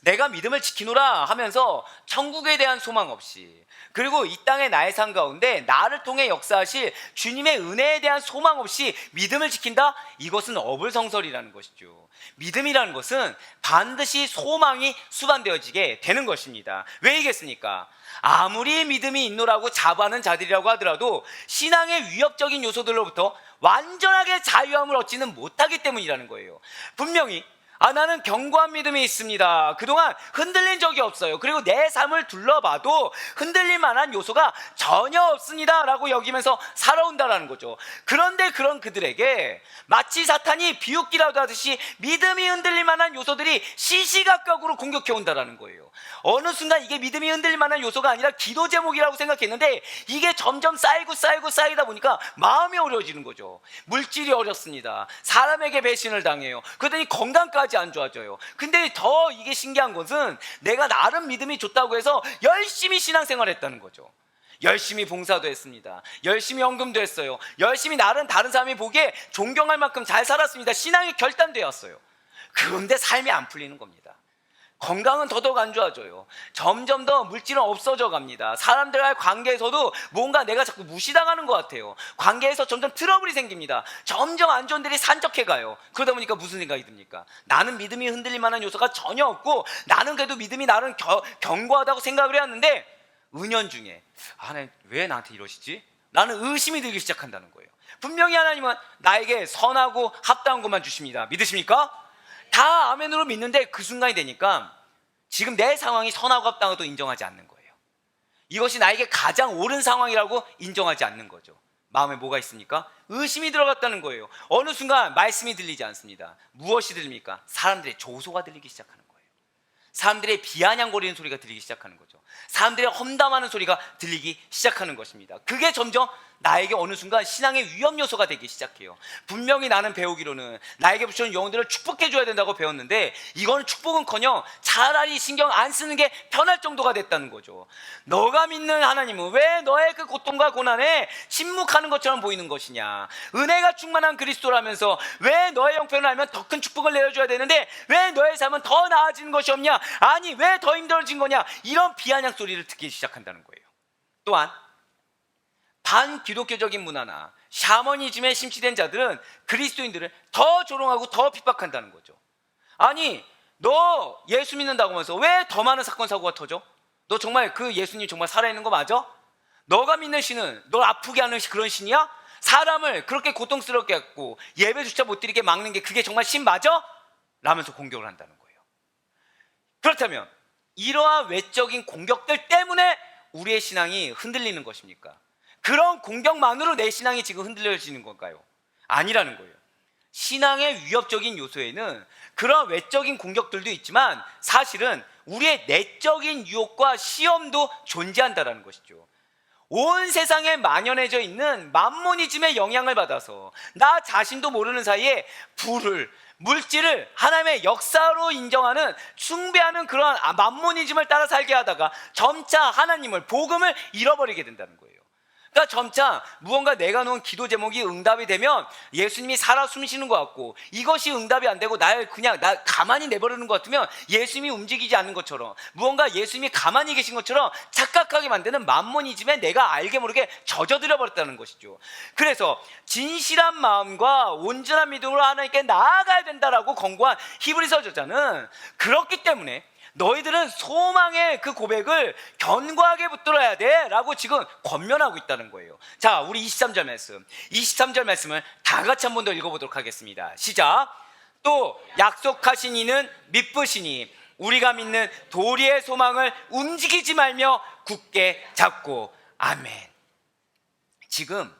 내가 믿음을 지키노라 하면서 천국에 대한 소망 없이, 그리고 이 땅의 나의 삶 가운데 나를 통해 역사하실 주님의 은혜에 대한 소망 없이 믿음을 지킨다? 이것은 어불성설이라는 것이죠. 믿음이라는 것은 반드시 소망이 수반되어지게 되는 것입니다. 왜이겠습니까? 아무리 믿음이 있노라고 자부하는 자들이라고 하더라도 신앙의 위협적인 요소들로부터 완전하게 자유함을 얻지는 못하기 때문이라는 거예요. 분명히 나는 견고한 믿음이 있습니다. 그동안 흔들린 적이 없어요. 그리고 내 삶을 둘러봐도 흔들릴 만한 요소가 전혀 없습니다 라고 여기면서 살아온다라는 거죠. 그런데 그런 그들에게 마치 사탄이 비웃기라도 하듯이 믿음이 흔들릴 만한 요소들이 시시각각으로 공격해 온다라는 거예요. 어느 순간 이게 믿음이 흔들릴 만한 요소가 아니라 기도 제목이라고 생각했는데 이게 점점 쌓이다 보니까 마음이 어려워지는 거죠. 물질이 어렵습니다. 사람에게 배신을 당해요. 그러더니 건강까지 안 좋아져요. 근데 더 이게 신기한 것은 내가 나름 믿음이 좋다고 해서 열심히 신앙생활 했다는 거죠. 열심히 봉사도 했습니다. 열심히 헌금도 했어요. 열심히 나름 다른 사람이 보기에 존경할 만큼 잘 살았습니다. 신앙이 결단되었어요. 그런데 삶이 안 풀리는 겁니다. 건강은 더더욱 안 좋아져요. 점점 더 물질은 없어져 갑니다. 사람들과의 관계에서도 뭔가 내가 자꾸 무시당하는 것 같아요. 관계에서 점점 트러블이 생깁니다. 점점 안 좋은 일이 산적해 가요. 그러다 보니까 무슨 생각이 듭니까? 나는 믿음이 흔들릴 만한 요소가 전혀 없고 나는 그래도 믿음이 나름 견고하다고 생각을 해왔는데 은연중에 왜 나한테 이러시지? 나는 의심이 들기 시작한다는 거예요. 분명히 하나님은 나에게 선하고 합당한 것만 주십니다. 믿으십니까? 다 아멘으로 믿는데 그 순간이 되니까 지금 내 상황이 선하고 합당한 것도 인정하지 않는 거예요. 이것이 나에게 가장 옳은 상황이라고 인정하지 않는 거죠. 마음에 뭐가 있습니까? 의심이 들어갔다는 거예요. 어느 순간 말씀이 들리지 않습니다. 무엇이 들립니까? 사람들의 조소가 들리기 시작하는 거예요. 사람들의 비아냥거리는 소리가 들리기 시작하는 거죠. 사람들의 험담하는 소리가 들리기 시작하는 것입니다. 그게 점점 나에게 어느 순간 신앙의 위험 요소가 되기 시작해요. 분명히 나는 배우기로는 나에게 붙여준 영혼들을 축복해 줘야 된다고 배웠는데 이거는 축복은커녕 차라리 신경 안 쓰는 게 편할 정도가 됐다는 거죠. 너가 믿는 하나님은 왜 너의 그 고통과 고난에 침묵하는 것처럼 보이는 것이냐? 은혜가 충만한 그리스도라면서 왜 너의 형편을 알면 더 큰 축복을 내려줘야 되는데 왜 너의 삶은 더 나아지는 것이 없냐? 아니 왜 더 힘들어진 거냐? 이런 비아냥 소리를 듣기 시작한다는 거예요. 또한 반기독교적인 문화나 샤머니즘에 심취된 자들은 그리스도인들을 더 조롱하고 더 핍박한다는 거죠. 아니 너 예수 믿는다고 하면서 왜 더 많은 사건 사고가 터져? 너 정말 그 예수님 정말 살아있는 거 맞아? 너가 믿는 신은 널 아프게 하는 그런 신이야? 사람을 그렇게 고통스럽게 했고 예배조차 못 드리게 막는 게 그게 정말 신 맞아? 라면서 공격을 한다는 거예요. 그렇다면 이러한 외적인 공격들 때문에 우리의 신앙이 흔들리는 것입니까? 그런 공격만으로 내 신앙이 지금 흔들려지는 건가요? 아니라는 거예요. 신앙의 위협적인 요소에는 그런 외적인 공격들도 있지만 사실은 우리의 내적인 유혹과 시험도 존재한다는 것이죠. 온 세상에 만연해져 있는 맘모니즘의 영향을 받아서 나 자신도 모르는 사이에 부를, 물질을 하나님의 역사로 인정하는 숭배하는 그런 맘모니즘을 따라 살게 하다가 점차 하나님을, 복음을 잃어버리게 된다는 거예요. 그러니까 점차 무언가 내가 놓은 기도 제목이 응답이 되면 예수님이 살아 숨쉬는 것 같고 이것이 응답이 안 되고 날 그냥 가만히 내버리는 것 같으면 예수님이 움직이지 않는 것처럼 무언가 예수님이 가만히 계신 것처럼 착각하게 만드는 맘모니즘에 내가 알게 모르게 젖어들어 버렸다는 것이죠. 그래서 진실한 마음과 온전한 믿음으로 하나님께 나아가야 된다라고 권고한 히브리서 저자는 그렇기 때문에 너희들은 소망의 그 고백을 견고하게 붙들어야 돼 라고 지금 권면하고 있다는 거예요. 자, 우리 23절 말씀을 다 같이 한 번 더 읽어보도록 하겠습니다. 시작. 또 약속하신 이는 미쁘시니 우리가 믿는 도리의 소망을 움직이지 말며 굳게 잡고. 아멘. 지금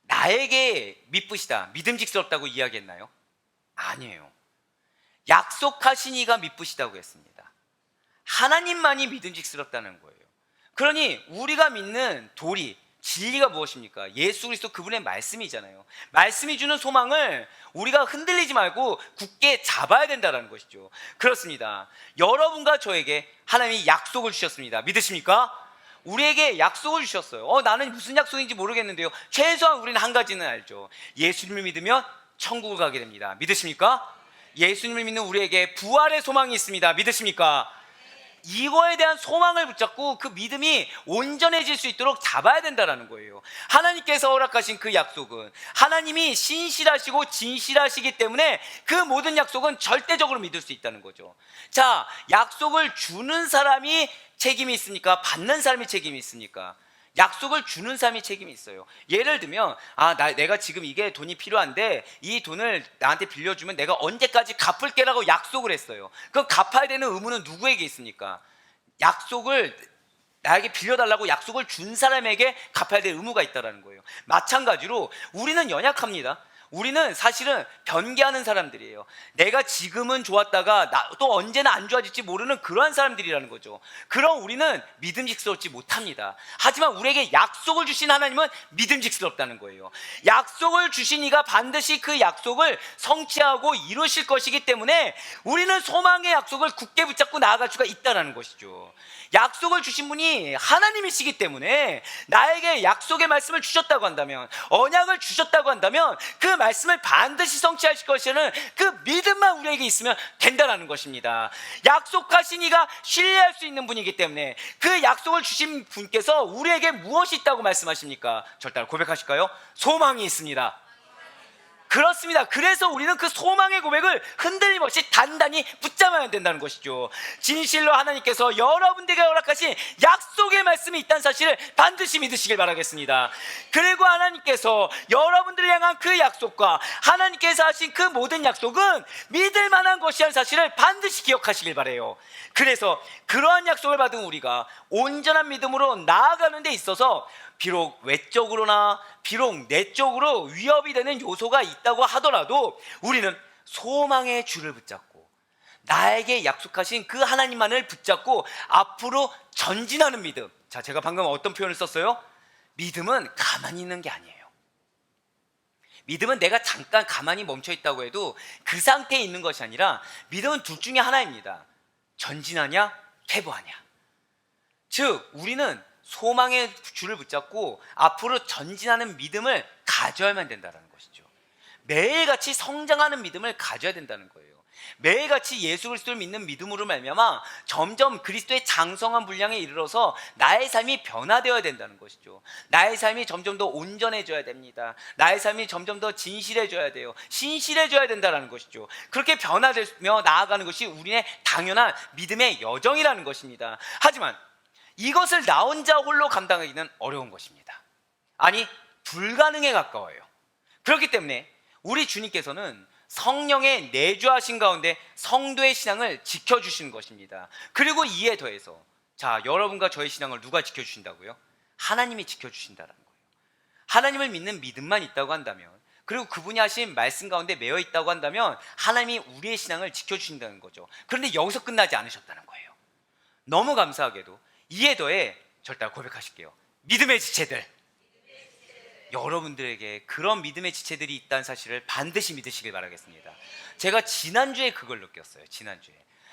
나에게 미쁘시다, 믿음직스럽다고 이야기했나요? 아니에요. 약속하신 이가 미쁘시다고 했습니다. 하나님만이 믿음직스럽다는 거예요. 그러니 우리가 믿는 도리, 진리가 무엇입니까? 예수 그리스도 그분의 말씀이잖아요. 말씀이 주는 소망을 우리가 흔들리지 말고 굳게 잡아야 된다는 것이죠. 그렇습니다. 여러분과 저에게 하나님이 약속을 주셨습니다. 믿으십니까? 우리에게 약속을 주셨어요. 나는 무슨 약속인지 모르겠는데요, 최소한 우리는 한 가지는 알죠. 예수님을 믿으면 천국을 가게 됩니다. 믿으십니까? 예수님을 믿는 우리에게 부활의 소망이 있습니다. 믿으십니까? 이거에 대한 소망을 붙잡고 그 믿음이 온전해질 수 있도록 잡아야 된다는 거예요. 하나님께서 허락하신 그 약속은 하나님이 신실하시고 진실하시기 때문에 그 모든 약속은 절대적으로 믿을 수 있다는 거죠. 자, 약속을 주는 사람이 책임이 있습니까? 받는 사람이 책임이 있습니까? 약속을 주는 사람이 책임이 있어요. 예를 들면 내가 지금 이게 돈이 필요한데 이 돈을 나한테 빌려주면 내가 언제까지 갚을게라고 약속을 했어요. 그럼 갚아야 되는 의무는 누구에게 있습니까? 약속을 나에게 빌려달라고 약속을 준 사람에게 갚아야 될 의무가 있다는 거예요. 마찬가지로 우리는 연약합니다. 우리는 사실은 변개하는 사람들이에요. 내가 지금은 좋았다가 또 언제나 안 좋아질지 모르는 그러한 사람들이라는 거죠. 그럼 우리는 믿음직스럽지 못합니다. 하지만 우리에게 약속을 주신 하나님은 믿음직스럽다는 거예요. 약속을 주신 이가 반드시 그 약속을 성취하고 이루실 것이기 때문에 우리는 소망의 약속을 굳게 붙잡고 나아갈 수가 있다는 것이죠. 약속을 주신 분이 하나님이시기 때문에 나에게 약속의 말씀을 주셨다고 한다면, 언약을 주셨다고 한다면 그 말씀을 반드시 성취하실 것이라는 그 믿음만 우리에게 있으면 된다는 것입니다. 약속하신 이가 신뢰할 수 있는 분이기 때문에 그 약속을 주신 분께서 우리에게 무엇이 있다고 말씀하십니까? 저를 따라 고백하실까요? 소망이 있습니다. 그렇습니다. 그래서 우리는 그 소망의 고백을 흔들림 없이 단단히 붙잡아야 된다는 것이죠. 진실로 하나님께서 여러분들에게 허락하신 약속의 말씀이 있다는 사실을 반드시 믿으시길 바라겠습니다. 그리고 하나님께서 여러분들을 향한 그 약속과 하나님께서 하신 그 모든 약속은 믿을 만한 것이라는 사실을 반드시 기억하시길 바라요. 그래서 그러한 약속을 받은 우리가 온전한 믿음으로 나아가는 데 있어서 비록 외적으로나 비록 내적으로 위협이 되는 요소가 있다고 하더라도 우리는 소망의 줄을 붙잡고 나에게 약속하신 그 하나님만을 붙잡고 앞으로 전진하는 믿음. 자, 제가 방금 어떤 표현을 썼어요? 믿음은 가만히 있는 게 아니에요. 믿음은 내가 잠깐 가만히 멈춰 있다고 해도 그 상태에 있는 것이 아니라 믿음은 둘 중에 하나입니다. 전진하냐 퇴보하냐. 즉 우리는 소망의 줄을 붙잡고 앞으로 전진하는 믿음을 가져야만 된다는 것이죠. 매일같이 성장하는 믿음을 가져야 된다는 거예요. 매일같이 예수 그리스도를 믿는 믿음으로 말미암아 점점 그리스도의 장성한 분량에 이르러서 나의 삶이 변화되어야 된다는 것이죠. 나의 삶이 점점 더 온전해져야 됩니다. 나의 삶이 점점 더 진실해져야 돼요. 신실해져야 된다는 것이죠. 그렇게 변화되며 나아가는 것이 우리의 당연한 믿음의 여정이라는 것입니다. 하지만 이것을 나 혼자 홀로 감당하기는 어려운 것입니다. 아니, 불가능에 가까워요. 그렇기 때문에 우리 주님께서는 성령의 내주하신 가운데 성도의 신앙을 지켜주시는 것입니다. 그리고 이에 더해서 자, 여러분과 저의 신앙을 누가 지켜주신다고요? 하나님이 지켜주신다는 거예요. 하나님을 믿는 믿음만 있다고 한다면, 그리고 그분이 하신 말씀 가운데 매여 있다고 한다면 하나님이 우리의 신앙을 지켜주신다는 거죠. 그런데 여기서 끝나지 않으셨다는 거예요. 너무 감사하게도 이에 더해 저를 따라 고백하실게요. 믿음의 지체들. 여러분들에게 그런 믿음의 지체들이 있다는 사실을 반드시 믿으시길 바라겠습니다. 제가 지난주에 그걸 느꼈어요.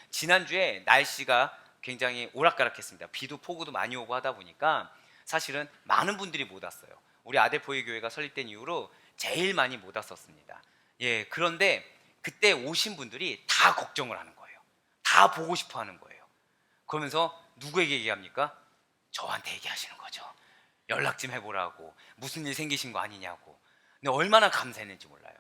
지난주에 날씨가 굉장히 오락가락했습니다. 비도 폭우도 많이 오고 하다 보니까 사실은 많은 분들이 못 왔어요. 우리 아델포이 교회가 설립된 이후로 제일 많이 못 왔었습니다. 예, 그런데 그때 오신 분들이 다 걱정을 하는 거예요. 다 보고 싶어 하는 거예요. 그러면서 누구에게 얘기합니까? 저한테 얘기하시는 거죠. 연락 좀 해보라고, 무슨 일 생기신 거 아니냐고. 근데 얼마나 감사했는지 몰라요.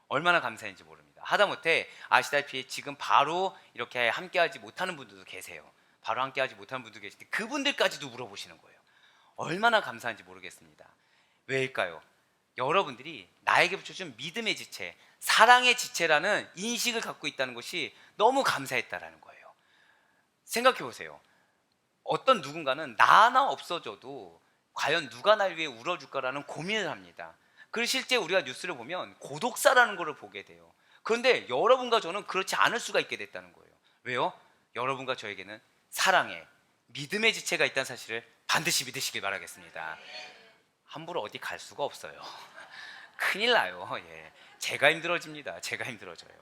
얼마나 감사했는지 모릅니다. 하다못해 아시다시피 지금 바로 이렇게 함께하지 못하는 분들도 계세요. 바로 함께하지 못하는 분도 계신데 그분들까지도 물어보시는 거예요. 얼마나 감사한지 모르겠습니다. 왜일까요? 여러분들이 나에게 붙여준 믿음의 지체, 사랑의 지체라는 인식을 갖고 있다는 것이 너무 감사했다라는 거예요. 생각해 보세요. 어떤 누군가는 나 하나 없어져도 과연 누가 날 위해 울어줄까라는 고민을 합니다. 그리고 실제 우리가 뉴스를 보면 고독사라는 것을 보게 돼요. 그런데 여러분과 저는 그렇지 않을 수가 있게 됐다는 거예요. 왜요? 여러분과 저에게는 사랑의, 믿음의 지체가 있다는 사실을 반드시 믿으시길 바라겠습니다. 함부로 어디 갈 수가 없어요. 큰일 나요. 예, 제가 힘들어집니다. 제가 힘들어져요.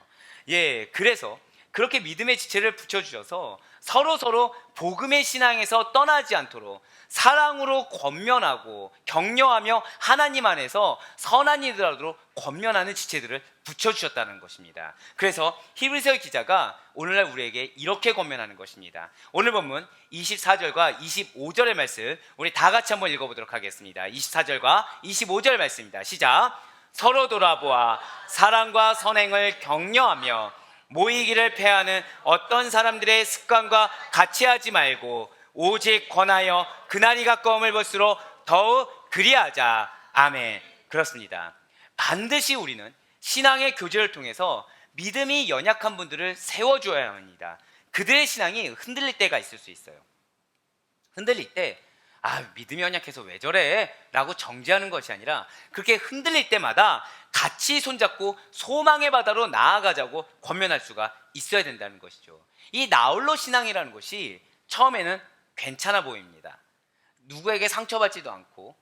예, 그래서 그렇게 믿음의 지체를 붙여주셔서 서로 복음의 신앙에서 떠나지 않도록 사랑으로 권면하고 격려하며 하나님 안에서 선한 일을 하도록 권면하는 지체들을 붙여주셨다는 것입니다. 그래서 히브리서 기자가 오늘날 우리에게 이렇게 권면하는 것입니다. 오늘 본문 24절과 25절의 말씀 우리 다 같이 한번 읽어보도록 하겠습니다. 24절과 25절 말씀입니다. 시작. 서로 돌아보아 사랑과 선행을 격려하며 모이기를 패하는 어떤 사람들의 습관과 같이 하지 말고 오직 권하여 그날이 가까움을 볼수록 더욱 그리하자. 아멘. 그렇습니다. 반드시 우리는 신앙의 교제를 통해서 믿음이 연약한 분들을 세워줘야 합니다. 그들의 신앙이 흔들릴 때가 있을 수 있어요. 흔들릴 때 믿음이 연약해서 왜 저래? 라고 정죄하는 것이 아니라 그렇게 흔들릴 때마다 같이 손잡고 소망의 바다로 나아가자고 권면할 수가 있어야 된다는 것이죠. 이 나홀로 신앙이라는 것이 처음에는 괜찮아 보입니다. 누구에게 상처받지도 않고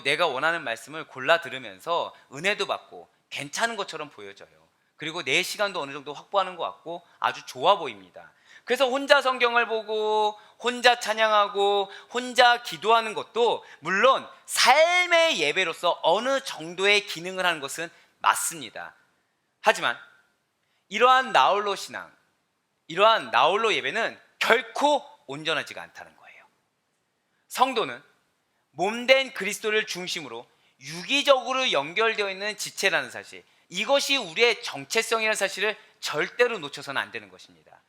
내가 원하는 말씀을 골라 들으면서 은혜도 받고 괜찮은 것처럼 보여져요. 그리고 내 시간도 어느 정도 확보하는 것 같고 아주 좋아 보입니다. 그래서 혼자 성경을 보고 혼자 찬양하고 혼자 기도하는 것도 물론 삶의 예배로서 어느 정도의 기능을 하는 것은 맞습니다. 하지만 이러한 나홀로 신앙, 이러한 나홀로 예배는 결코 온전하지가 않다는 거예요. 성도는 몸된 그리스도를 중심으로 유기적으로 연결되어 있는 지체라는 사실, 이것이 우리의 정체성이라는 사실을 절대로 놓쳐서는 안 되는 것입니다.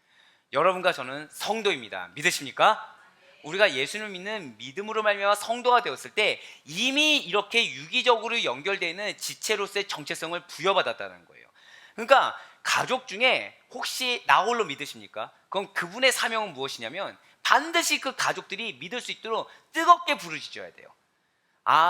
여러분과 저는 성도입니다. 믿으십니까? 우리가 예수를 믿는 믿음으로 말미암아 성도가 되었을 때 이미 이렇게 유기적으로 연결되어 있는 지체로서의 정체성을 부여받았다는 거예요. 그러니까 가족 중에 혹시 나홀로 믿으십니까? 그럼 그분의 사명은 무엇이냐면 반드시 그 가족들이 믿을 수 있도록 뜨겁게 부르짖어야 돼요.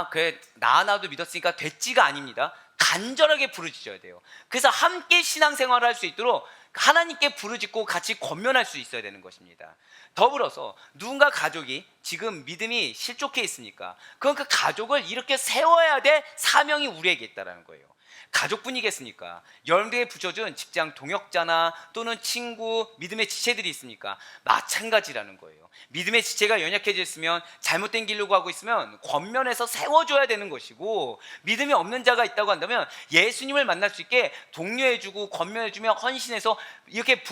그래 나도 믿었으니까 됐지가 아닙니다. 간절하게 부르짖어야 돼요. 그래서 함께 신앙생활을 할 수 있도록 하나님께 부르짖고 같이 권면할 수 있어야 되는 것입니다. 더불어서 누군가 가족이 지금 믿음이 실족해 있으니까 그럼 그 가족을 이렇게 세워야 될 사명이 우리에게 있다는 거예요. 가족뿐이겠습니까? 여러분에게 붙여준 직장 동역자나 또는 친구, 믿음의 지체들이 있으니까 마찬가지라는 거예요. 믿음의 지체가 연약해져 있으면 잘못된 길로 가고 있으면 권면해서 세워줘야 되는 것이고, 믿음이 없는 자가 있다고 한다면 예수님을 만날 수 있게 독려해주고 권면해주며 헌신해서 이렇게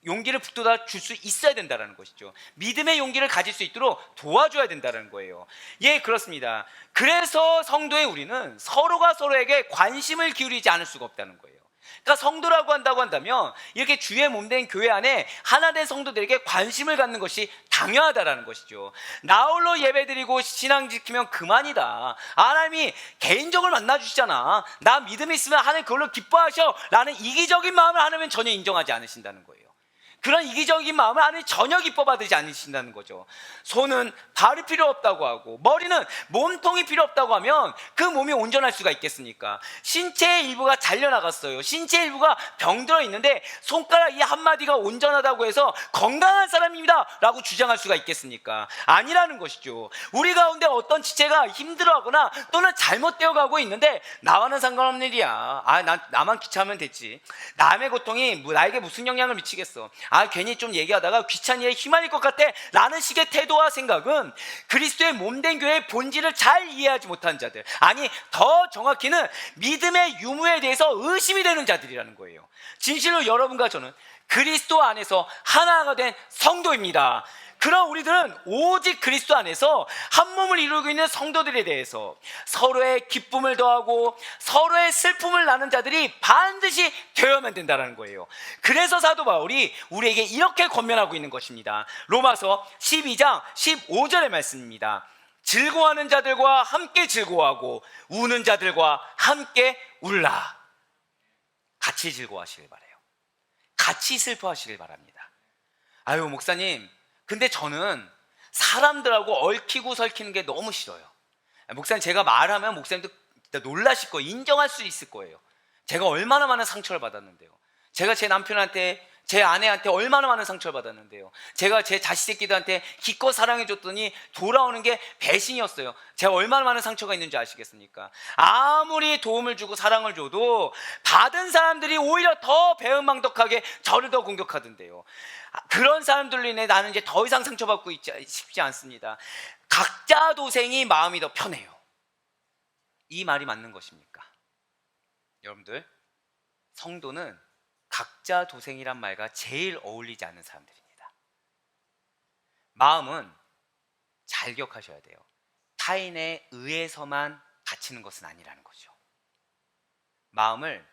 용기를 북돋아 줄 수 있어야 된다는 것이죠. 믿음의 용기를 가질 수 있도록 도와줘야 된다는 거예요. 예, 그렇습니다. 그래서 성도의 우리는 서로가 서로에게 관심을 기울이지 않을 수가 없다는 거예요. 그러니까 성도라고 한다고 한다면 이렇게 주의 몸된 교회 안에 하나된 성도들에게 관심을 갖는 것이 당연하다라는 것이죠. 나홀로 예배드리고 신앙 지키면 그만이다. 하나님이 개인적으로 만나주시잖아. 나 믿음이 있으면 하나님 그걸로 기뻐하셔 라는 이기적인 마음을 하나님은 전혀 인정하지 않으신다는 거예요. 그런 이기적인 마음을 하나님 전혀 기뻐받지 않으신다는 거죠. 손은 발이 필요 없다고 하고 머리는 몸통이 필요 없다고 하면 그 몸이 온전할 수가 있겠습니까? 신체의 일부가 잘려나갔어요. 신체의 일부가 병들어 있는데 손가락 이 한마디가 온전하다고 해서 건강한 사람입니다 라고 주장할 수가 있겠습니까? 아니라는 것이죠. 우리 가운데 어떤 지체가 힘들어하거나 또는 잘못되어 가고 있는데 나와는 상관없는 일이야. 나만 귀찮으면 됐지. 남의 고통이 나에게 무슨 영향을 미치겠어. 괜히 좀 얘기하다가 귀찮은 일에 휘말릴 것 같아 라는 식의 태도와 생각은 그리스도의 몸된 교회의 본질을 잘 이해하지 못한 자들, 아니 더 정확히는 믿음의 유무에 대해서 의심이 되는 자들이라는 거예요. 진실로 여러분과 저는 그리스도 안에서 하나가 된 성도입니다. 그럼 우리들은 오직 그리스도 안에서 한 몸을 이루고 있는 성도들에 대해서 서로의 기쁨을 더하고 서로의 슬픔을 나눈 자들이 반드시 되어야만 된다는 거예요. 그래서 사도 바울이 우리에게 이렇게 권면하고 있는 것입니다. 로마서 12장 15절의 말씀입니다. 즐거워하는 자들과 함께 즐거워하고 우는 자들과 함께 울라. 같이 즐거워하시길 바라요. 같이 슬퍼하시길 바랍니다. 목사님, 근데 저는 사람들하고 얽히고 설키는 게 너무 싫어요. 목사님, 제가 말하면 목사님도 놀라실 거예요. 인정할 수 있을 거예요. 제가 얼마나 많은 상처를 받았는데요. 제가 제 남편한테, 제 아내한테 얼마나 많은 상처를 받았는데요. 제가 제 자식 새끼들한테 기껏 사랑해줬더니 돌아오는 게 배신이었어요. 제가 얼마나 많은 상처가 있는지 아시겠습니까? 아무리 도움을 주고 사랑을 줘도 받은 사람들이 오히려 더 배은망덕하게 저를 더 공격하던데요. 그런 사람들로 인해 나는 이제 더 이상 상처받고 싶지 않습니다. 각자 도생이 마음이 더 편해요. 이 말이 맞는 것입니까? 여러분들, 성도는 각자 도생이란 말과 제일 어울리지 않는 사람들입니다. 마음은 잘 기억하셔야 돼요. 타인에 의해서만 다치는 것은 아니라는 거죠. 마음을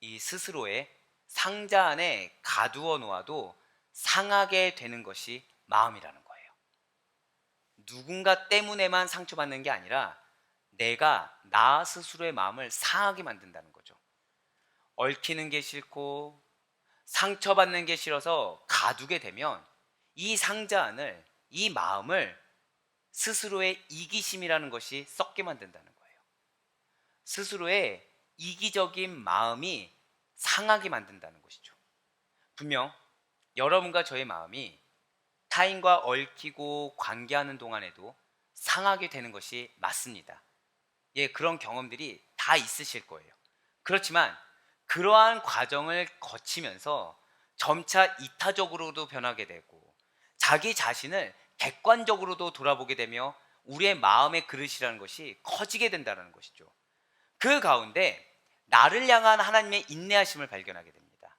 이 스스로의 상자 안에 가두어 놓아도 상하게 되는 것이 마음이라는 거예요. 누군가 때문에만 상처받는 게 아니라 내가 나 스스로의 마음을 상하게 만든다는 거죠. 얽히는 게 싫고 상처받는 게 싫어서 가두게 되면 이 상자 안을, 이 마음을 스스로의 이기심이라는 것이 썩게 만든다는 거예요. 스스로의 이기적인 마음이 상하게 만든다는 것이죠. 분명 여러분과 저의 마음이 타인과 얽히고 관계하는 동안에도 상하게 되는 것이 맞습니다. 예, 그런 경험들이 다 있으실 거예요. 그렇지만 그러한 과정을 거치면서 점차 이타적으로도 변하게 되고 자기 자신을 객관적으로도 돌아보게 되며 우리의 마음의 그릇이라는 것이 커지게 된다는 것이죠. 그 가운데 나를 향한 하나님의 인내하심을 발견하게 됩니다.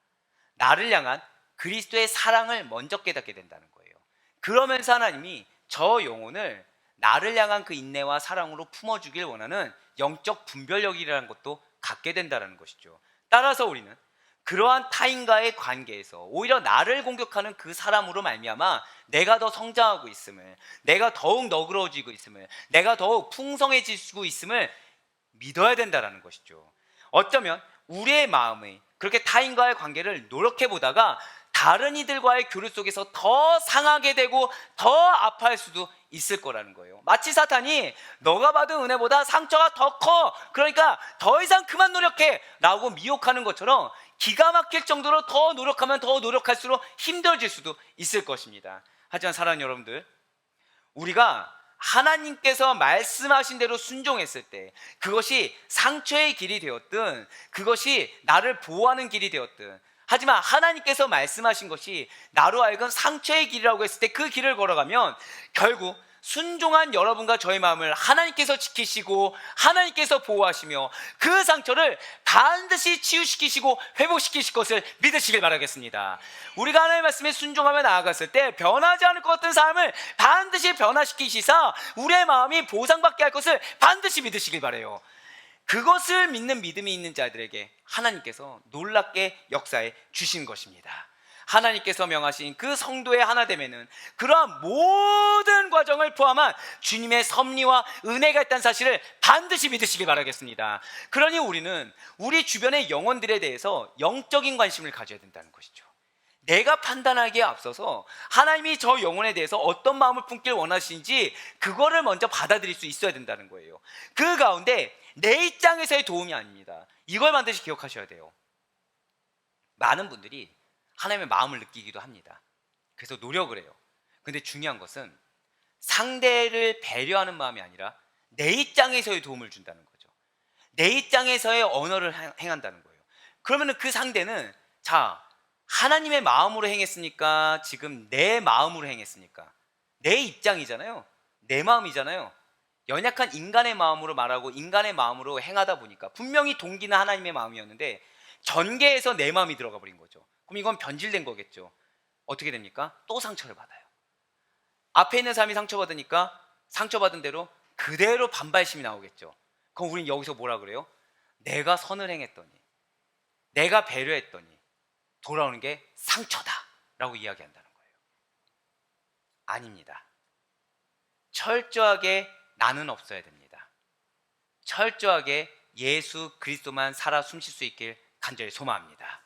나를 향한 그리스도의 사랑을 먼저 깨닫게 된다는 거예요. 그러면서 하나님이 저 영혼을 나를 향한 그 인내와 사랑으로 품어주길 원하는 영적 분별력이라는 것도 갖게 된다는 것이죠. 따라서 우리는 그러한 타인과의 관계에서 오히려 나를 공격하는 그 사람으로 말미암아 내가 더 성장하고 있음을, 내가 더욱 너그러워지고 있음을, 내가 더욱 풍성해지고 있음을 믿어야 된다는 것이죠. 어쩌면 우리의 마음이 그렇게 타인과의 관계를 노력해 보다가 다른 이들과의 교류 속에서 더 상하게 되고 더 아파할 수도 있을 거라는 거예요. 마치 사탄이 너가 받은 은혜보다 상처가 더 커, 그러니까 더 이상 그만 노력해 라고 미혹하는 것처럼 기가 막힐 정도로 더 노력하면 더 노력할수록 힘들어질 수도 있을 것입니다. 하지만 사랑하는 여러분들, 우리가 하나님께서 말씀하신 대로 순종했을 때 그것이 상처의 길이 되었든 그것이 나를 보호하는 길이 되었든, 하지만 하나님께서 말씀하신 것이 나로 하여금 상처의 길이라고 했을 때 그 길을 걸어가면 결국 순종한 여러분과 저의 마음을 하나님께서 지키시고 하나님께서 보호하시며 그 상처를 반드시 치유시키시고 회복시키실 것을 믿으시길 바라겠습니다. 우리가 하나님의 말씀에 순종하며 나아갔을 때 변하지 않을 것 같은 삶을 반드시 변화시키시사 우리의 마음이 보상받게 할 것을 반드시 믿으시길 바라요. 그것을 믿는 믿음이 있는 자들에게 하나님께서 놀랍게 역사해 주신 것입니다. 하나님께서 명하신 그 성도의 하나됨에는 그러한 모든 과정을 포함한 주님의 섭리와 은혜가 있다는 사실을 반드시 믿으시길 바라겠습니다. 그러니 우리는 우리 주변의 영혼들에 대해서 영적인 관심을 가져야 된다는 것이죠. 내가 판단하기에 앞서서 하나님이 저 영혼에 대해서 어떤 마음을 품길 원하시는지 그거를 먼저 받아들일 수 있어야 된다는 거예요. 그 가운데 내 입장에서의 도움이 아닙니다. 이걸 반드시 기억하셔야 돼요. 많은 분들이 하나님의 마음을 느끼기도 합니다. 그래서 노력을 해요. 근데 중요한 것은 상대를 배려하는 마음이 아니라 내 입장에서의 도움을 준다는 거죠. 내 입장에서의 언어를 행한다는 거예요. 그러면 그 상대는 자, 하나님의 마음으로 행했으니까 지금 내 마음으로 행했으니까, 내 입장이잖아요. 내 마음이잖아요. 연약한 인간의 마음으로 말하고 인간의 마음으로 행하다 보니까 분명히 동기는 하나님의 마음이었는데 전개해서 내 마음이 들어가 버린 거죠. 그럼 이건 변질된 거겠죠. 어떻게 됩니까? 또 상처를 받아요. 앞에 있는 사람이 상처받으니까 상처받은 대로 그대로 반발심이 나오겠죠. 그럼 우린 여기서 뭐라 그래요? 내가 선을 행했더니, 내가 배려했더니 돌아오는 게 상처다 라고 이야기한다는 거예요. 아닙니다. 철저하게 나는 없어야 됩니다. 철저하게 예수 그리스도만 살아 숨쉴 수 있길 간절히 소망합니다.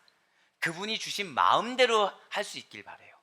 그분이 주신 마음대로 할 수 있길 바라요.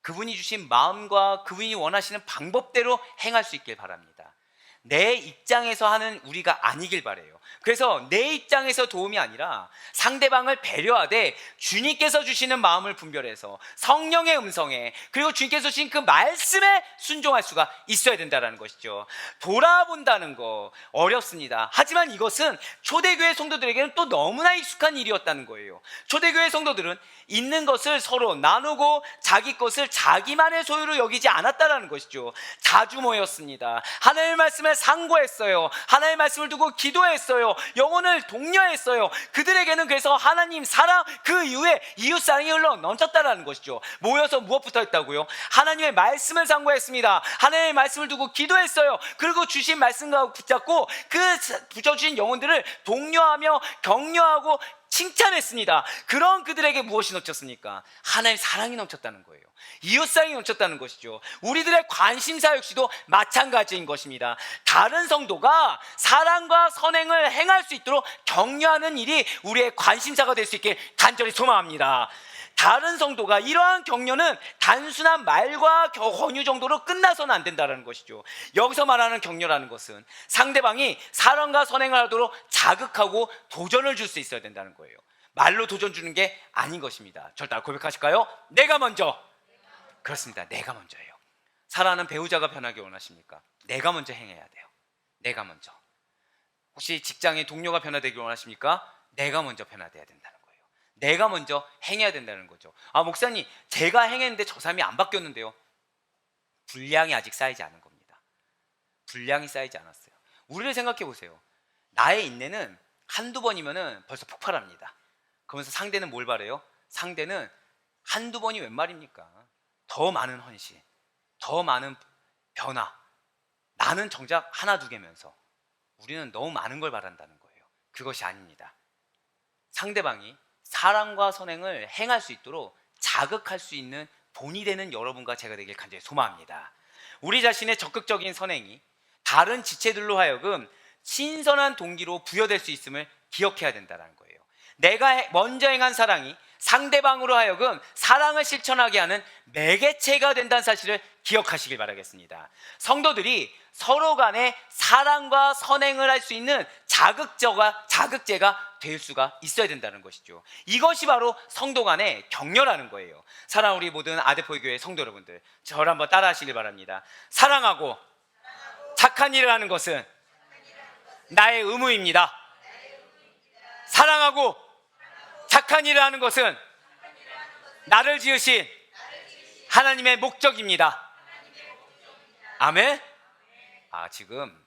그분이 주신 마음과 그분이 원하시는 방법대로 행할 수 있길 바랍니다. 내 입장에서 하는 우리가 아니길 바라요. 그래서 내 입장에서 도움이 아니라 상대방을 배려하되 주님께서 주시는 마음을 분별해서 성령의 음성에, 그리고 주님께서 주신 그 말씀에 순종할 수가 있어야 된다는 것이죠. 돌아본다는 거 어렵습니다. 하지만 이것은 초대교회 성도들에게는 또 너무나 익숙한 일이었다는 거예요. 초대교회 성도들은 있는 것을 서로 나누고 자기 것을 자기만의 소유로 여기지 않았다는 것이죠. 자주 모였습니다. 하나님의 말씀을 상고했어요. 하나님의 말씀을 두고 기도했어요. 영혼을 독려했어요. 그들에게는 그래서 하나님 사랑, 그 이후에 이웃 사랑이 흘러 넘쳤다는 것이죠. 모여서 무엇부터 했다고요? 하나님의 말씀을 상고했습니다. 하나님의 말씀을 두고 기도했어요. 그리고 주신 말씀과 붙잡고 그 붙여주신 영혼들을 독려하며 격려하고 칭찬했습니다. 그런 그들에게 무엇이 넘쳤습니까? 하나님의 사랑이 넘쳤다는 거예요. 이웃사랑이 넘쳤다는 것이죠. 우리들의 관심사 역시도 마찬가지인 것입니다. 다른 성도가 사랑과 선행을 행할 수 있도록 격려하는 일이 우리의 관심사가 될 수 있길 간절히 소망합니다. 다른 성도가 이러한 격려는 단순한 말과 권유 정도로 끝나서는 안 된다는 것이죠. 여기서 말하는 격려라는 것은 상대방이 사랑과 선행을 하도록 자극하고 도전을 줄 수 있어야 된다는 거예요. 말로 도전 주는 게 아닌 것입니다. 절대 고백하실까요? 내가 먼저. 그렇습니다. 내가 먼저예요. 사랑하는 배우자가 변하기 원하십니까? 내가 먼저 행해야 돼요. 내가 먼저. 혹시 직장의 동료가 변화되길 원하십니까? 내가 먼저 변화돼야 된다는 거예요. 내가 먼저 행해야 된다는 거죠. 목사님, 제가 행했는데 저 사람이 안 바뀌었는데요. 분량이 아직 쌓이지 않은 겁니다. 분량이 쌓이지 않았어요. 우리를 생각해 보세요. 나의 인내는 한두 번이면 벌써 폭발합니다. 그러면서 상대는 뭘 바래요? 상대는 한두 번이 웬 말입니까? 더 많은 헌신, 더 많은 변화. 나는 정작 하나 두 개면서 우리는 너무 많은 걸 바란다는 거예요. 그것이 아닙니다. 상대방이 사랑과 선행을 행할 수 있도록 자극할 수 있는 본이 되는 여러분과 제가 되길 간절히 소망합니다. 우리 자신의 적극적인 선행이 다른 지체들로 하여금 신선한 동기로 부여될 수 있음을 기억해야 된다는 거예요. 내가 먼저 행한 사랑이 상대방으로 하여금 사랑을 실천하게 하는 매개체가 된다는 사실을 기억하시길 바라겠습니다. 성도들이 서로 간에 사랑과 선행을 할 수 있는 자극제가 될 수가 있어야 된다는 것이죠. 이것이 바로 성도 간의 격려라는 거예요. 사랑하는 우리 모든 아데포이 교회 성도 여러분들, 저를 한번 따라 하시길 바랍니다. 사랑하고 착한 일을 하는 것은 나의 의무입니다. 사랑하고 착한 일을 하는 것은 나를 지으신 하나님의 목적입니다. 아멘. 지금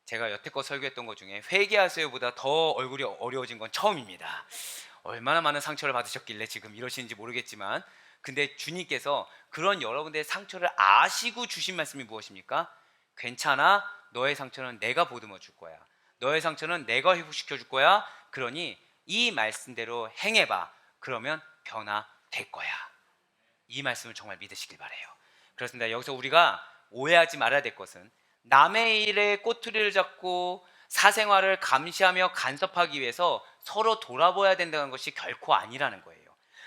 제가 여태껏 설교했던 것 중에 회개하세요보다 더 얼굴이 어려워진 건 처음입니다. 얼마나 많은 상처를 받으셨길래 지금 이러시는지 모르겠지만, 근데 주님께서 그런 여러분들의 상처를 아시고 주신 말씀이 무엇입니까? 괜찮아, 너의 상처는 내가 보듬어 줄 거야. 너의 상처는 내가 회복시켜 줄 거야. 그러니 이 말씀대로 행해봐. 그러면 변화될 거야. 이 말씀을 정말 믿으시길 바라요. 그렇습니다. 여기서 우리가 오해하지 말아야 될 것은 남의 일에 꼬투리를 잡고 사생활을 감시하며 간섭하기 위해서 서로 돌아보아야 된다는 것이 결코 아니라는 거예요.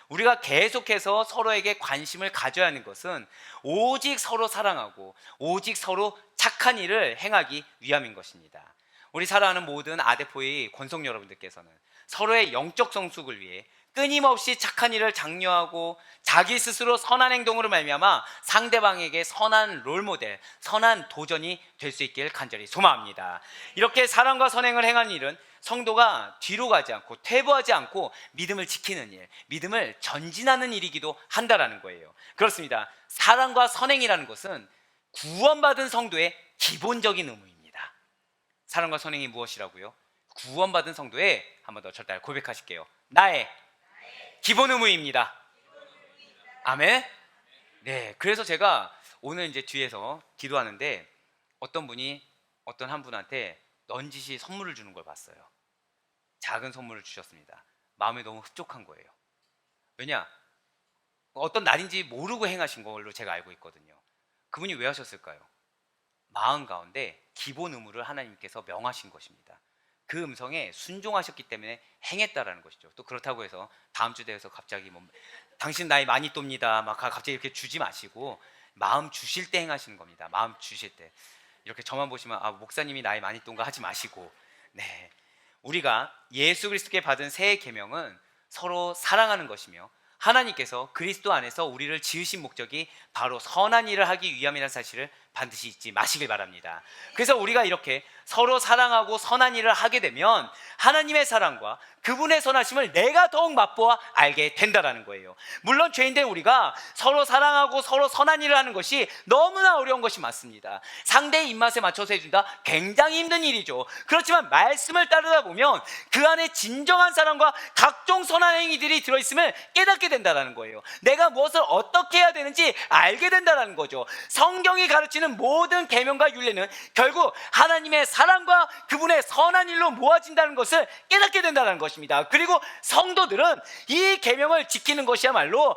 우리가 계속해서 서로에게 관심을 가져야 하는 것은 오직 서로 사랑하고 오직 서로 착한 일을 행하기 위함인 것입니다. 우리 사랑하는 모든 아데포의 권속 여러분들께서는 서로의 영적 성숙을 위해 끊임없이 착한 일을 장려하고 자기 스스로 선한 행동으로 말미암아 상대방에게 선한 롤모델, 선한 도전이 될 수 있길 간절히 소망합니다. 이렇게 사랑과 선행을 행하는 일은 성도가 뒤로 가지 않고 퇴보하지 않고 믿음을 지키는 일, 믿음을 전진하는 일이기도 한다라는 거예요. 그렇습니다. 사랑과 선행이라는 것은 구원받은 성도의 기본적인 의무입니다. 사랑과 선행이 무엇이라고요? 구원받은 성도의, 한 번 더 절대 고백하실게요. 나의 기본 의무입니다. 아멘. 네, 그래서 제가 오늘 이제 뒤에서 기도하는데 어떤 분이 어떤 한 분한테 넌지시 선물을 주는 걸 봤어요. 작은 선물을 주셨습니다. 마음이 너무 흡족한 거예요. 왜냐? 어떤 날인지 모르고 행하신 걸로 제가 알고 있거든요. 그분이 왜 하셨을까요? 마음 가운데 기본 의무를 하나님께서 명하신 것입니다. 그 음성에 순종하셨기 때문에 행했다라는 것이죠. 또 그렇다고 해서 다음 주 대해서 갑자기 당신 나이 많이 똠니다 막 갑자기 이렇게 주지 마시고 마음 주실 때 행하시는 겁니다. 마음 주실 때 이렇게 저만 보시면 목사님이 나이 많이 똠가 하지 마시고, 네, 우리가 예수 그리스도께 받은 새 계명은 서로 사랑하는 것이며 하나님께서 그리스도 안에서 우리를 지으신 목적이 바로 선한 일을 하기 위함이라는 사실을 반드시 잊지 마시길 바랍니다. 그래서 우리가 이렇게 서로 사랑하고 선한 일을 하게 되면 하나님의 사랑과 그분의 선하심을 내가 더욱 맛보아 알게 된다는 거예요. 물론 죄인된 우리가 서로 사랑하고 서로 선한 일을 하는 것이 너무나 어려운 것이 맞습니다. 상대의 입맛에 맞춰서 해준다? 굉장히 힘든 일이죠. 그렇지만 말씀을 따르다 보면 그 안에 진정한 사랑과 각종 선한 행위들이 들어있음을 깨닫게 된다는 거예요. 내가 무엇을 어떻게 해야 되는지 알게 된다는 거죠. 성경이 가르치는 지키는 모든 계명과 율례는 결국 하나님의 사랑과 그분의 선한 일로 모아진다는 것을 깨닫게 된다는 것입니다. 그리고 성도들은 이 계명을 지키는 것이야말로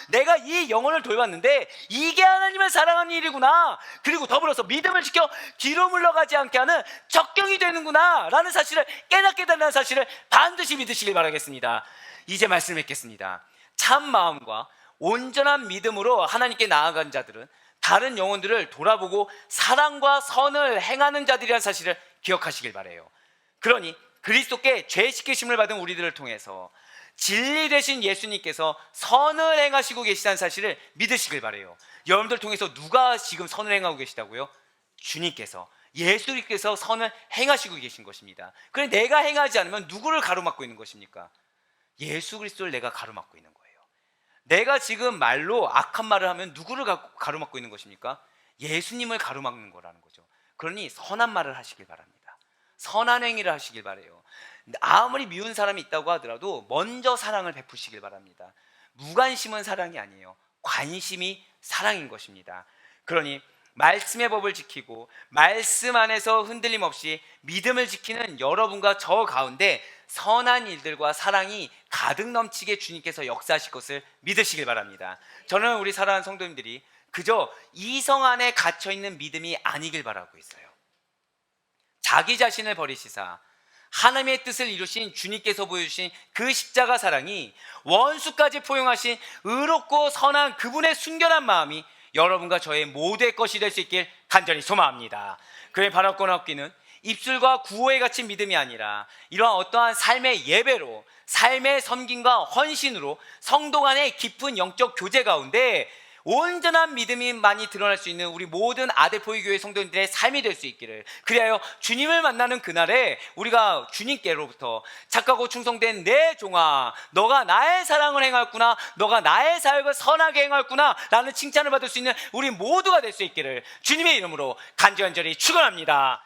내가 이 영혼을 돌봤는데 이게 하나님을 사랑하는 일이구나, 그리고 더불어서 믿음을 지켜 뒤로 물러가지 않게 하는 적경이 되는구나 라는 사실을 깨닫게 된다는 사실을 반드시 믿으시길 바라겠습니다. 이제 말씀을 맺겠습니다. 참 마음과 온전한 믿음으로 하나님께 나아간 자들은 다른 영혼들을 돌아보고 사랑과 선을 행하는 자들이라는 사실을 기억하시길 바라요. 그러니 그리스도께 죄 씻기심을 받은 우리들을 통해서 진리 되신 예수님께서 선을 행하시고 계시다는 사실을 믿으시길 바라요. 여러분들 통해서 누가 지금 선을 행하고 계시다고요? 주님께서, 예수님께서 선을 행하시고 계신 것입니다. 그래, 내가 행하지 않으면 누구를 가로막고 있는 것입니까? 예수 그리스도를 내가 가로막고 있는 거예요. 내가 지금 말로 악한 말을 하면 누구를 가로막고 있는 것입니까? 예수님을 가로막는 거라는 거죠. 그러니 선한 말을 하시길 바랍니다. 선한 행위를 하시길 바라요. 아무리 미운 사람이 있다고 하더라도 먼저 사랑을 베푸시길 바랍니다. 무관심은 사랑이 아니에요. 관심이 사랑인 것입니다. 그러니 말씀의 법을 지키고 말씀 안에서 흔들림 없이 믿음을 지키는 여러분과 저 가운데 선한 일들과 사랑이 가득 넘치게 주님께서 역사하실 것을 믿으시길 바랍니다. 저는 우리 사랑하는 성도님들이 그저 이성 안에 갇혀있는 믿음이 아니길 바라고 있어요. 자기 자신을 버리시사 하나님의 뜻을 이루신 주님께서 보여주신 그 십자가 사랑이 원수까지 포용하신 의롭고 선한 그분의 순결한 마음이 여러분과 저의 모두의 것이 될 수 있길 간절히 소망합니다. 그의 바랄 것 없기는 입술과 구호에 갇힌 믿음이 아니라 이러한 어떠한 삶의 예배로, 삶의 섬김과 헌신으로 성도 간의 깊은 영적 교제 가운데 온전한 믿음이 많이 드러날 수 있는 우리 모든 아델포유 교회 성도님들의 삶이 될 수 있기를, 그리하여 주님을 만나는 그날에 우리가 주님께로부터 착하고 충성된 내 종아, 너가 나의 사랑을 행하였구나, 너가 나의 사역을 선하게 행하였구나 라는 칭찬을 받을 수 있는 우리 모두가 될 수 있기를 주님의 이름으로 간절히 축원합니다.